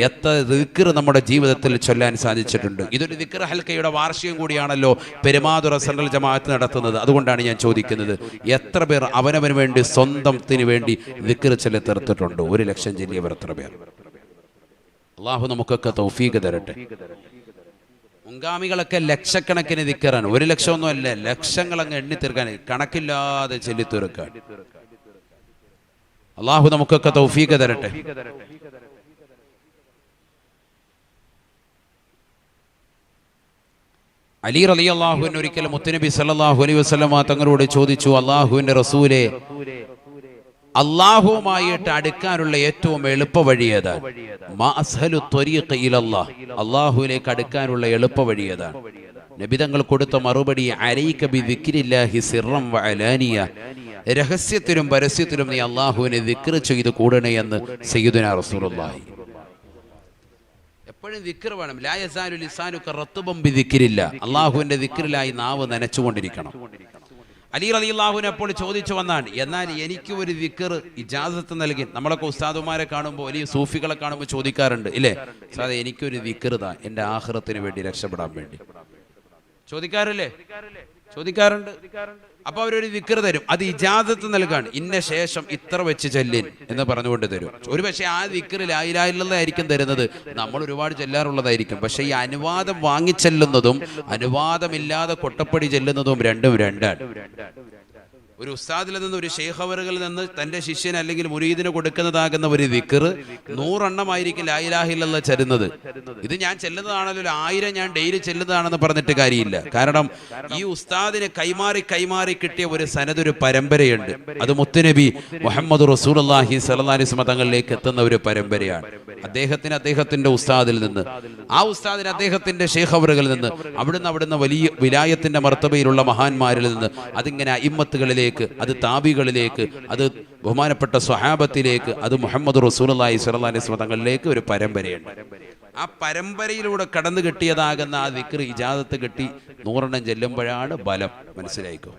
എത്ര ദിക്ർ നമ്മുടെ ജീവിതത്തിൽ ചൊല്ലാൻ സാധിച്ചിട്ടുണ്ട്? ഇതൊരു ദിക്ർ ഹൽക്കയുടെ വാർഷികം കൂടിയാണല്ലോ പെരുമാതുറ സെൻട്രൽ ജമാഅത്ത് നടത്തുന്നത്. അതുകൊണ്ടാണ് ഞാൻ ചോദിക്കുന്നത്, എത്ര പേർ അവനവന് വേണ്ടി സ്വന്തത്തിന് വേണ്ടി ദിക്ർ ചൊല്ലി തീർത്തിട്ടുണ്ട്? 1 ലക്ഷം ചൊല്ലിയവർ എത്ര പേർ? അള്ളാഹു നമുക്കൊക്കെ തൗഫീഖ് തരട്ടെ. മുൻഗാമികളൊക്കെ ലക്ഷക്കണക്കിന് ദിക്റാണ്. 1 ലക്ഷമൊന്നും അല്ല, ലക്ഷങ്ങളങ്ങ് എണ്ണി തീർക്കാൻ, കണക്കില്ലാതെ ചൊല്ലി തീർക്കാൻ. അള്ളാഹു നമുക്കൊക്കെ തൗഫീഖ് തരട്ടെ. അലി റളിയല്ലാഹു അൻഹു ഒരിക്കൽ മുത്തുനബി സല്ലല്ലാഹു അലൈഹി വസല്ലം തങ്ങളോട് ചോദിച്ചു, അള്ളാഹുവിന്റെ റസൂലേ, അള്ളാഹുവുമായിട്ട് അടുക്കാനുള്ള ഏറ്റവും എളുപ്പ വഴി ഏതാണ്? മാ അസ്ഹലു ത്വരീഖ ഇലല്ലാഹ്, അള്ളാഹുവിലേക്ക് അടുക്കാനുള്ള എളുപ്പ വഴി ഏതാണ്? നബി തങ്ങൾ കൊടുത്ത മറുപടി, അലൈക ബിദിക്രില്ലാഹി സിർറൻ വഅലാനിയ, രഹസ്യത്തിലും പരസ്യത്തിലും നീ അള്ളാഹുവിനെ ദിക്ർ ചെയ്ത് കൂടണേ എന്ന് സയ്യിദുനാ റസൂലുള്ളാഹി. എപ്പോഴും ദിക്ർ വേണം. ലാ യസാലു ലിസാനുക റത്ബൻ ബിദിക്രില്ലാഹ്, അള്ളാഹുവിന്റെ ദിക്റിലായി നാവ് നനച്ചുകൊണ്ടിരിക്കണം. അലി റളിയല്ലാഹുവിനെ അപ്പോൾ ചോദിച്ചു വന്നാണ്, എന്നാൽ എനിക്ക് ഒരു ദിക്ർ ഇജാസത്ത് നൽകി. നമ്മളൊക്കെ ഉസ്താദുമാരെ കാണുമ്പോൾ, വലിയ സൂഫികളെ കാണുമ്പോൾ ചോദിക്കാറുണ്ട്, ഇല്ലേ ഉസ്താദേ, എനിക്കൊരു ദിക്ർ താ, എൻ്റെ ആഖിറത്തിന് വേണ്ടി, രക്ഷപ്പെടാൻ വേണ്ടി. ചോദിക്കാറില്ലേ? ചോദിക്കാറുണ്ട്. അപ്പൊ അവരൊരു ദിക്ർ തരും, അത് ഇജാസത്ത് നൽകാണ്. ഇന്ന ശേഷം ഇത്ര വെച്ച് ചൊല്ലിൻ എന്ന് പറഞ്ഞുകൊണ്ട് തരും. ഒരു പക്ഷേ ആ ദിക്ർ ലാ ഇലാഹ ഇല്ലല്ലാഹ് ആയിരിക്കും തരുന്നത്, നമ്മൾ ഒരുപാട് ചെല്ലാറുള്ളതായിരിക്കും. പക്ഷെ ഈ അനുവാദം വാങ്ങിച്ചെല്ലുന്നതും അനുവാദമില്ലാതെ കൊട്ടപ്പടി ചെല്ലുന്നതും രണ്ടും രണ്ടാണ്. ഒരു ഉസ്താദിൽ നിന്ന്, ഒരു ശൈഖ് അവറുകളിൽ നിന്ന് തന്റെ ശിഷ്യന് അല്ലെങ്കിൽ മുരീദിന് കൊടുക്കുന്നതാകുന്ന ഒരു ദിക്ർ 100 എണ്ണമായിരിക്കും ലാ ഇലാഹ ഇല്ലല്ലാഹ് ചെല്ലുന്നത്. ഇത് ഞാൻ ചെല്ലുന്നതാണല്ലോ, 1000 ഞാൻ ഡെയിലി ചെല്ലുന്നതാണെന്ന് പറഞ്ഞിട്ട് കാര്യമില്ല. കാരണം ഈ ഉസ്താദിന് കൈമാറി കിട്ടിയ ഒരു സനദ്, ഒരു പരമ്പരയുണ്ട്. അത് മുത്തുനബി മുഹമ്മദ് റസൂലുള്ളാഹി സ്വല്ലല്ലാഹി അലൈഹി വസല്ലം തങ്ങളിലേക്ക് എത്തുന്ന ഒരു പരമ്പരയാണ്. അദ്ദേഹത്തിന് അദ്ദേഹത്തിന്റെ ഉസ്താദിൽ നിന്ന്, ആ ഉസ്താദിന് അദ്ദേഹത്തിന്റെ ശൈഖ് അവറുകളിൽ നിന്ന്, അവിടുന്ന് വലിയ വിലായത്തിന്റെ മർത്തബയിലുള്ള മഹാന്മാരിൽ നിന്ന്, അതിങ്ങനെ അയിമ്മത്തുകളിലേക്ക്, അത് താബികളിലേക്ക്, അത് ബഹുമാനപ്പെട്ട സ്വഹാബത്തിലേക്ക്, അത് മുഹമ്മദ് റസൂലുള്ളാഹി സ്വല്ലല്ലാഹി അലൈഹി വസല്ലം തങ്ങളിലേക്ക് ഒരു പരമ്പരയുണ്ട്. ആ പരമ്പരയിലൂടെ കടന്നു കിട്ടിയതാകുന്ന ആ ദിക്ർ ഇജാസത്ത് കിട്ടി 100 എണ്ണം ചെല്ലുമ്പോഴാണ് ബലം. മനസ്സിലായിക്കോ?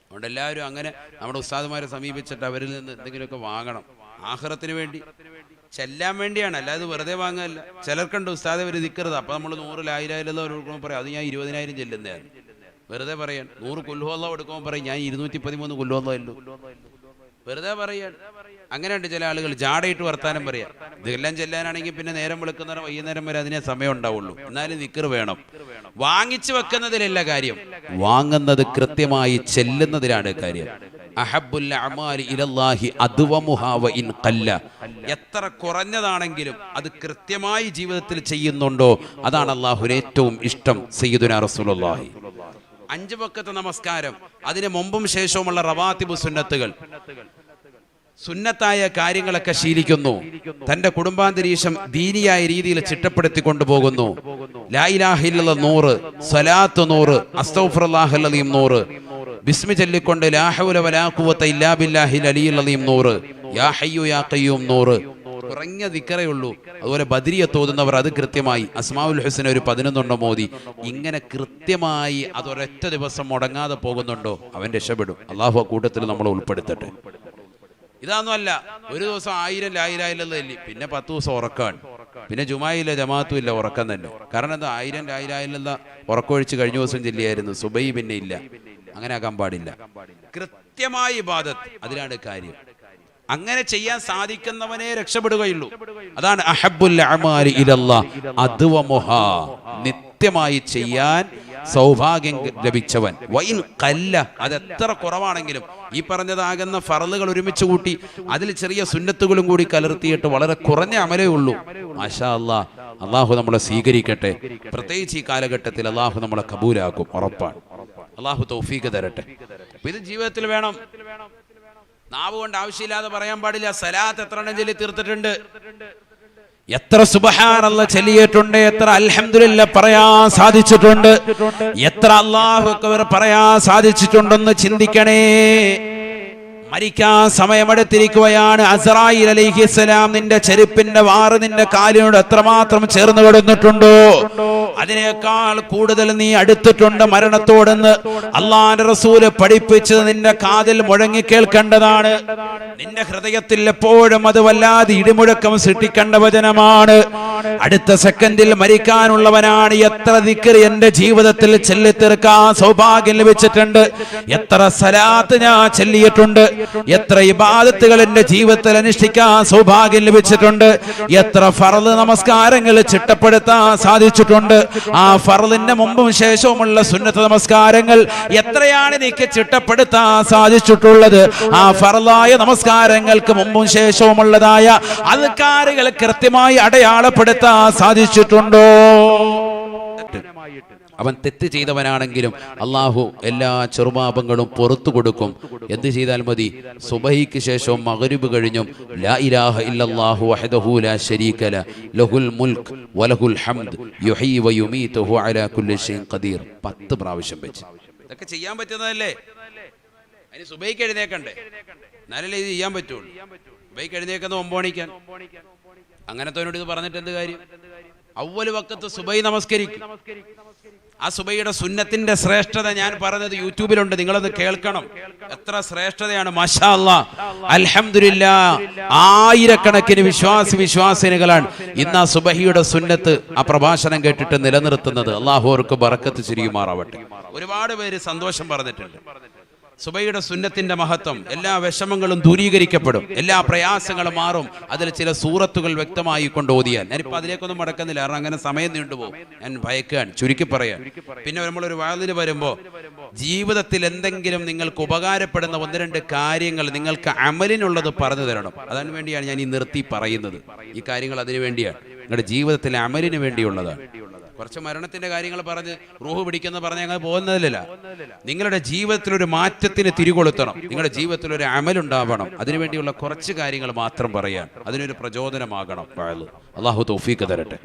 അതുകൊണ്ട് എല്ലാവരും അങ്ങനെ നമ്മുടെ ഉസ്താദുമാരെ സമീപിച്ചിട്ട് അവരിൽ നിന്ന് എന്തെങ്കിലുമൊക്കെ വാങ്ങണം. ആഖിറത്തിന് വേണ്ടി ചെല്ലാൻ വേണ്ടിയാണ്, അല്ലാതെ വെറുതെ വാങ്ങാനല്ല. ചിലർക്കുണ്ട് ഉസ്താദെ ഒരു ദിക്ർ, അപ്പൊ നമ്മൾ 100 ലാ ഇലാഹ ഇല്ലല്ലാഹ് കൊടുക്കുമ്പോൾ പറയും, അത് ഞാൻ 20,000 ചെല്ലുന്നതാണ്. വെറുതെ പറയാൻ. 100 ഖുൽ ഹുവല്ലാഹ് എടുക്കുമ്പോൾ പറയും, ഞാൻ 213 ഖുൽ ഹുവല്ലാഹ് ഇല്ലു. വെറുതെ പറയാൻ. അങ്ങനെയുണ്ട് ചില ആളുകൾ, ജാടയിട്ട് വർത്താനം പറയാം. ഇതെല്ലാം ചെല്ലാനാണെങ്കിൽ പിന്നെ നേരം വെളുക്കുന്നവരെ വൈകുന്നേരം വരെ അതിനെ സമയം ഉണ്ടാവുള്ളൂ. എന്നാലും ദിക്ർ വേണം. വാങ്ങിച്ചു വെക്കുന്നതിലല്ല കാര്യം, വാങ്ങുന്നത് കൃത്യമായി ചെല്ലുന്നതിലാണ് കാര്യം. അഹബ്ബുൽ അഅമാലി ഇലല്ലാഹി അദ്വമുഹാ വഇൻ ഖല്ല, എത്ര കുറഞ്ഞതാണെങ്കിലും അത് കൃത്യമായി ജീവിതത്തിൽ ചെയ്യുന്നുണ്ടോ അതാണ് അല്ലാഹുവിന് ഏറ്റവും ഇഷ്ടം. സയ്യിദുനാ റസൂലുള്ളാഹി 5 വഖത്ത് നമസ്കാരം, അതിന് മുമ്പും ശേഷവുമുള്ള റവാത്തിബ് സുന്നത്തുകൾ, സുന്നത്തായ കാര്യങ്ങളൊക്കെ ശീലിക്കുന്നു, തന്റെ കുടുംബാന്തരീക്ഷം ദീനിയായ രീതിയിൽ ചിട്ടപ്പെടുത്തി കൊണ്ടുപോകുന്നു. ലാ ഇലാഹ ഇല്ലല്ലാഹ് 100, സ്വലാത്ത് 100, അസ്തഗ്ഫിറുല്ലാഹൽ അലീം 100, ബിസ്മി ചൊല്ലിക്കൊണ്ട് ലാ ഹൗല വലാ ഖുവത ഇല്ലാ ബില്ലാഹിൽ അലിയിൽ അലീം 100, യാ ഹയ്യു യാ ഖയ്യൂം 100. കുറഞ്ഞ ദിക്റേ ഉള്ളൂ. അതുപോലെ ബദരിയത്ത് ഓതുന്നവർ അത് കൃത്യമായി, അസ്മാഉൽ ഹുസ്ന ഒരു 11 മോദി, ഇങ്ങനെ കൃത്യമായി അതൊരൊറ്റ ദിവസം മുടങ്ങാതെ പോകുന്നുണ്ടോ, അവൻ രക്ഷപ്പെടും. അള്ളാഹു ആ കൂട്ടത്തിൽ നമ്മളെ ഉൾപ്പെടുത്തട്ടെ. ഇതൊന്നുമല്ല, ഒരു ദിവസം 1000 ലാ ഇലാഹ ഇല്ലല്ലാഹ് ചൊല്ലി, പിന്നെ 10 ദിവസം ഉറക്കാണ്, പിന്നെ ജുമായിലെ ജമാഅത്തും ഇല്ല, ഉറക്കം തന്നെ. കാരണം എന്താ, 1000 ലാ ഇലാഹ ഇല്ലല്ലാഹ് ഉറക്കമൊഴിച്ച് കഴിഞ്ഞ ദിവസം ചൊല്ലിയായിരുന്നു, സുബൈ പിന്നെ ഇല്ല. അങ്ങനെ ആക്കാൻ പാടില്ല. കൃത്യമായ ഇബാദത്ത്, അതിലാണ് കാര്യം. അങ്ങനെ ചെയ്യാൻ സാധിക്കുന്നവനെ രക്ഷപ്പെടുകയുള്ളൂ. അതാണ് അഹബ്ബുൽ അഅമാലി ഇലല്ലാഹ് അദ്വമുഹാ, നിത്യമായി ചെയ്യാൻ സൗഭാഗ്യം ലഭിച്ചവൻ. വൈൻ കല്ല, അതെത്ര കുറവാണെങ്കിലും ഈ പറഞ്ഞതാകുന്ന ഫർളുകൾ ഒരുമിച്ച് കൂട്ടി അതിൽ ചെറിയ സുന്നത്തുകളും കൂടി കലർത്തിയിട്ട് വളരെ കുറഞ്ഞ അമലേ ഉള്ളൂ. മാഷാ അല്ലാഹ്, അള്ളാഹു നമ്മളെ സ്വീകരിക്കട്ടെ. പ്രത്യേകിച്ച് ഈ കാലഘട്ടത്തിൽ അള്ളാഹു നമ്മളെ കബൂലാക്കും, ഉറപ്പാണ്. അള്ളാഹു തൗഫീഖ് തരട്ടെ. ഇത് ജീവിതത്തിൽ വേണം. നാവ് കൊണ്ട് ആവശ്യമില്ലാതെ പറയാൻ പാടില്ല. സലാത്ത് എത്ര എണ്ണം ചൊല്ലി തീർത്തിട്ടുണ്ട്, എത്ര സുബ്ഹാനല്ലാഹ് ചൊല്ലിയിട്ടുണ്ട്, എത്ര അൽഹംദുലില്ലാഹ് പറയാൻ സാധിച്ചിട്ടുണ്ട്, എത്ര അല്ലാഹു അക്ബർ പറയാൻ സാധിച്ചിട്ടുണ്ടെന്ന് ചിന്തിക്കണേ. മരിക്കാൻ സമയമെടുത്തിരിക്കുകയാണ്. അസ്രായീൽ അലൈഹിസ്സലാം നിന്റെ ചെരുപ്പിന്റെ വാറ് നിന്റെ കാലിനോട് എത്രമാത്രം ചേർന്ന് കിടന്നിട്ടുണ്ടോ, അതിനേക്കാൾ കൂടുതൽ നീ അടുത്തിട്ടുണ്ട് മരണത്തോടെന്ന് അള്ളാന്റെ റസൂല് പഠിപ്പിച്ചത് നിന്റെ കാതിൽ മുഴങ്ങി കേൾക്കേണ്ടതാണ്. നിന്റെ ഹൃദയത്തിൽ എപ്പോഴും അത് വല്ലാതെ ഇടിമുഴക്കം സൃഷ്ടിക്കേണ്ട വചനമാണ്. അടുത്ത സെക്കൻഡിൽ മരിക്കാനുള്ളവനാണ്. എത്ര ദിക്ർ എന്റെ ജീവിതത്തിൽ ചൊല്ലിത്തീർക്കാൻ സൗഭാഗ്യം ലഭിച്ചിട്ടുണ്ട്, എത്ര സലാത്ത് ഞാൻ ചൊല്ലിയിട്ടുണ്ട്, എത്ര ഇബാദത്തുകൾ എന്റെ ജീവിതത്തിൽ അനുഷ്ഠിക്കാൻ സൗഭാഗ്യം ലഭിച്ചിട്ടുണ്ട്, എത്ര ഫർള് നമസ്കാരങ്ങൾ ചിട്ടപ്പെടുത്താൻ സാധിച്ചിട്ടുണ്ട്. ആ ഫർളിന്റെ മുമ്പും ശേഷവുമുള്ള സുന്നത്ത് നമസ്കാരങ്ങൾ എത്രയാണ് എനിക്ക് ചിട്ടപ്പെടുത്താൻ സാധിച്ചിട്ടുള്ളത്. ആ ഫർളായ നമസ്കാരങ്ങൾക്ക് മുമ്പും ശേഷവുമുള്ളതായ അദ്കാറുകൾ കൃത്യമായി അടയാളപ്പെടുത്താൻ സാധിച്ചിട്ടുണ്ടോ? അവൻ തെറ്റ് ചെയ്തവനാണെങ്കിലും അള്ളാഹു എല്ലാ ചെറുപാപങ്ങളും പുറത്തു കൊടുക്കും. എന്ത് ചെയ്താൽ മതി? സുബഹിക്ക് ശേഷവും മഗ്രിബ് കഴിഞ്ഞും ലാ ഇലാഹ ഇല്ലല്ലാഹു വഹ്ദഹു ലാ ശരീക ലഹു ലഹുൽ മുൽക്ക് വലഹുൽ ഹംദ് യുഹ്യി വയുമീതു വഹുവ അലാ കുല്ലി ഷൈഇൻ ഖദീർ 10 പ്രാവശ്യം വെച്ച്. ഇതൊക്കെ ചെയ്യാൻ പറ്റുന്നതല്ലേ? അതിന് സുബഹിക്ക് എഴുന്നേക്കണ്ടേ? എന്നാലല്ലേ ഇത് ചെയ്യാൻ പറ്റുള്ളൂ. സുബഹിക്ക് എഴുന്നേക്കുന്ന 9 മണിക്കാൻ. അങ്ങനത്തവനോട് ഇത് പറഞ്ഞിട്ട് എന്ത് കാര്യം? അവ്വൽ വഖത്ത് സുബഹി നമസ്കരിക്കും. ആ സുബഹിയുടെ സുന്നത്തിന്റെ ശ്രേഷ്ഠത ഞാൻ പറഞ്ഞത് യൂട്യൂബിലുണ്ട്, നിങ്ങളത് കേൾക്കണം. എത്ര ശ്രേഷ്ഠതയാണ്! മാഷാ അല്ലാഹ്, അൽഹംദുലില്ലാഹ്. ആയിരക്കണക്കിന് വിശ്വാസിനികളാണ് ഇന്ന് ആ സുബഹിയുടെ സുന്നത്ത് ആ പ്രഭാഷണം കേട്ടിട്ട് നിലനിർത്തുന്നത്. അള്ളാഹു അവർക്ക് ബറക്കത്ത് ചൊരിയുമാറാവട്ടെ. ഒരുപാട് പേര് സന്തോഷം പറഞ്ഞിട്ടുണ്ട്. സുബഹിയുടെ സുന്നത്തിന്റെ മഹത്വം, എല്ലാ വിഷമങ്ങളും ദൂരീകരിക്കപ്പെടും, എല്ലാ പ്രയാസങ്ങളും മാറും. അതിൽ ചില സൂറത്തുകൾ വ്യക്തമായി കൊണ്ട് ഓതിയാൽ. ഞാനിപ്പോൾ അതിലേക്കൊന്നും മടക്കുന്നില്ല, കാരണം അങ്ങനെ സമയം നീണ്ടുപോകും. ഞാൻ ഭയക്കുകയാണ്, ചുരുക്കി പറയാൻ. പിന്നെ നമ്മളൊരു വാതിന് വരുമ്പോൾ ജീവിതത്തിൽ എന്തെങ്കിലും നിങ്ങൾക്ക് ഉപകാരപ്പെടുന്ന 1-2 കാര്യങ്ങൾ നിങ്ങൾക്ക് അമലിനുള്ളത് പറഞ്ഞു തരണം. അതിനു വേണ്ടിയാണ് ഞാൻ ഈ നിർത്തി പറയുന്നത്. ഈ കാര്യങ്ങൾ അതിനു വേണ്ടിയാണ്, നിങ്ങളുടെ ജീവിതത്തിലെ അമലിന് വേണ്ടിയുള്ളതാണ്. കുറച്ച് മരണത്തിന്റെ കാര്യങ്ങൾ പറഞ്ഞ് റൂഹ് പിടിക്കുന്ന പറഞ്ഞ് ഞങ്ങൾ പോകുന്നതിലല്ല. നിങ്ങളുടെ ജീവിതത്തിൽ ഒരു മാറ്റത്തിന് തിരികൊളുത്തണം, നിങ്ങളുടെ ജീവിതത്തിൽ ഒരു അമലുണ്ടാവണം. അതിനുവേണ്ടിയുള്ള കുറച്ച് കാര്യങ്ങൾ മാത്രം പറയാൻ, അതിനൊരു പ്രചോദനമാകണം. അള്ളാഹു തൗഫീഖ് തരട്ടെ.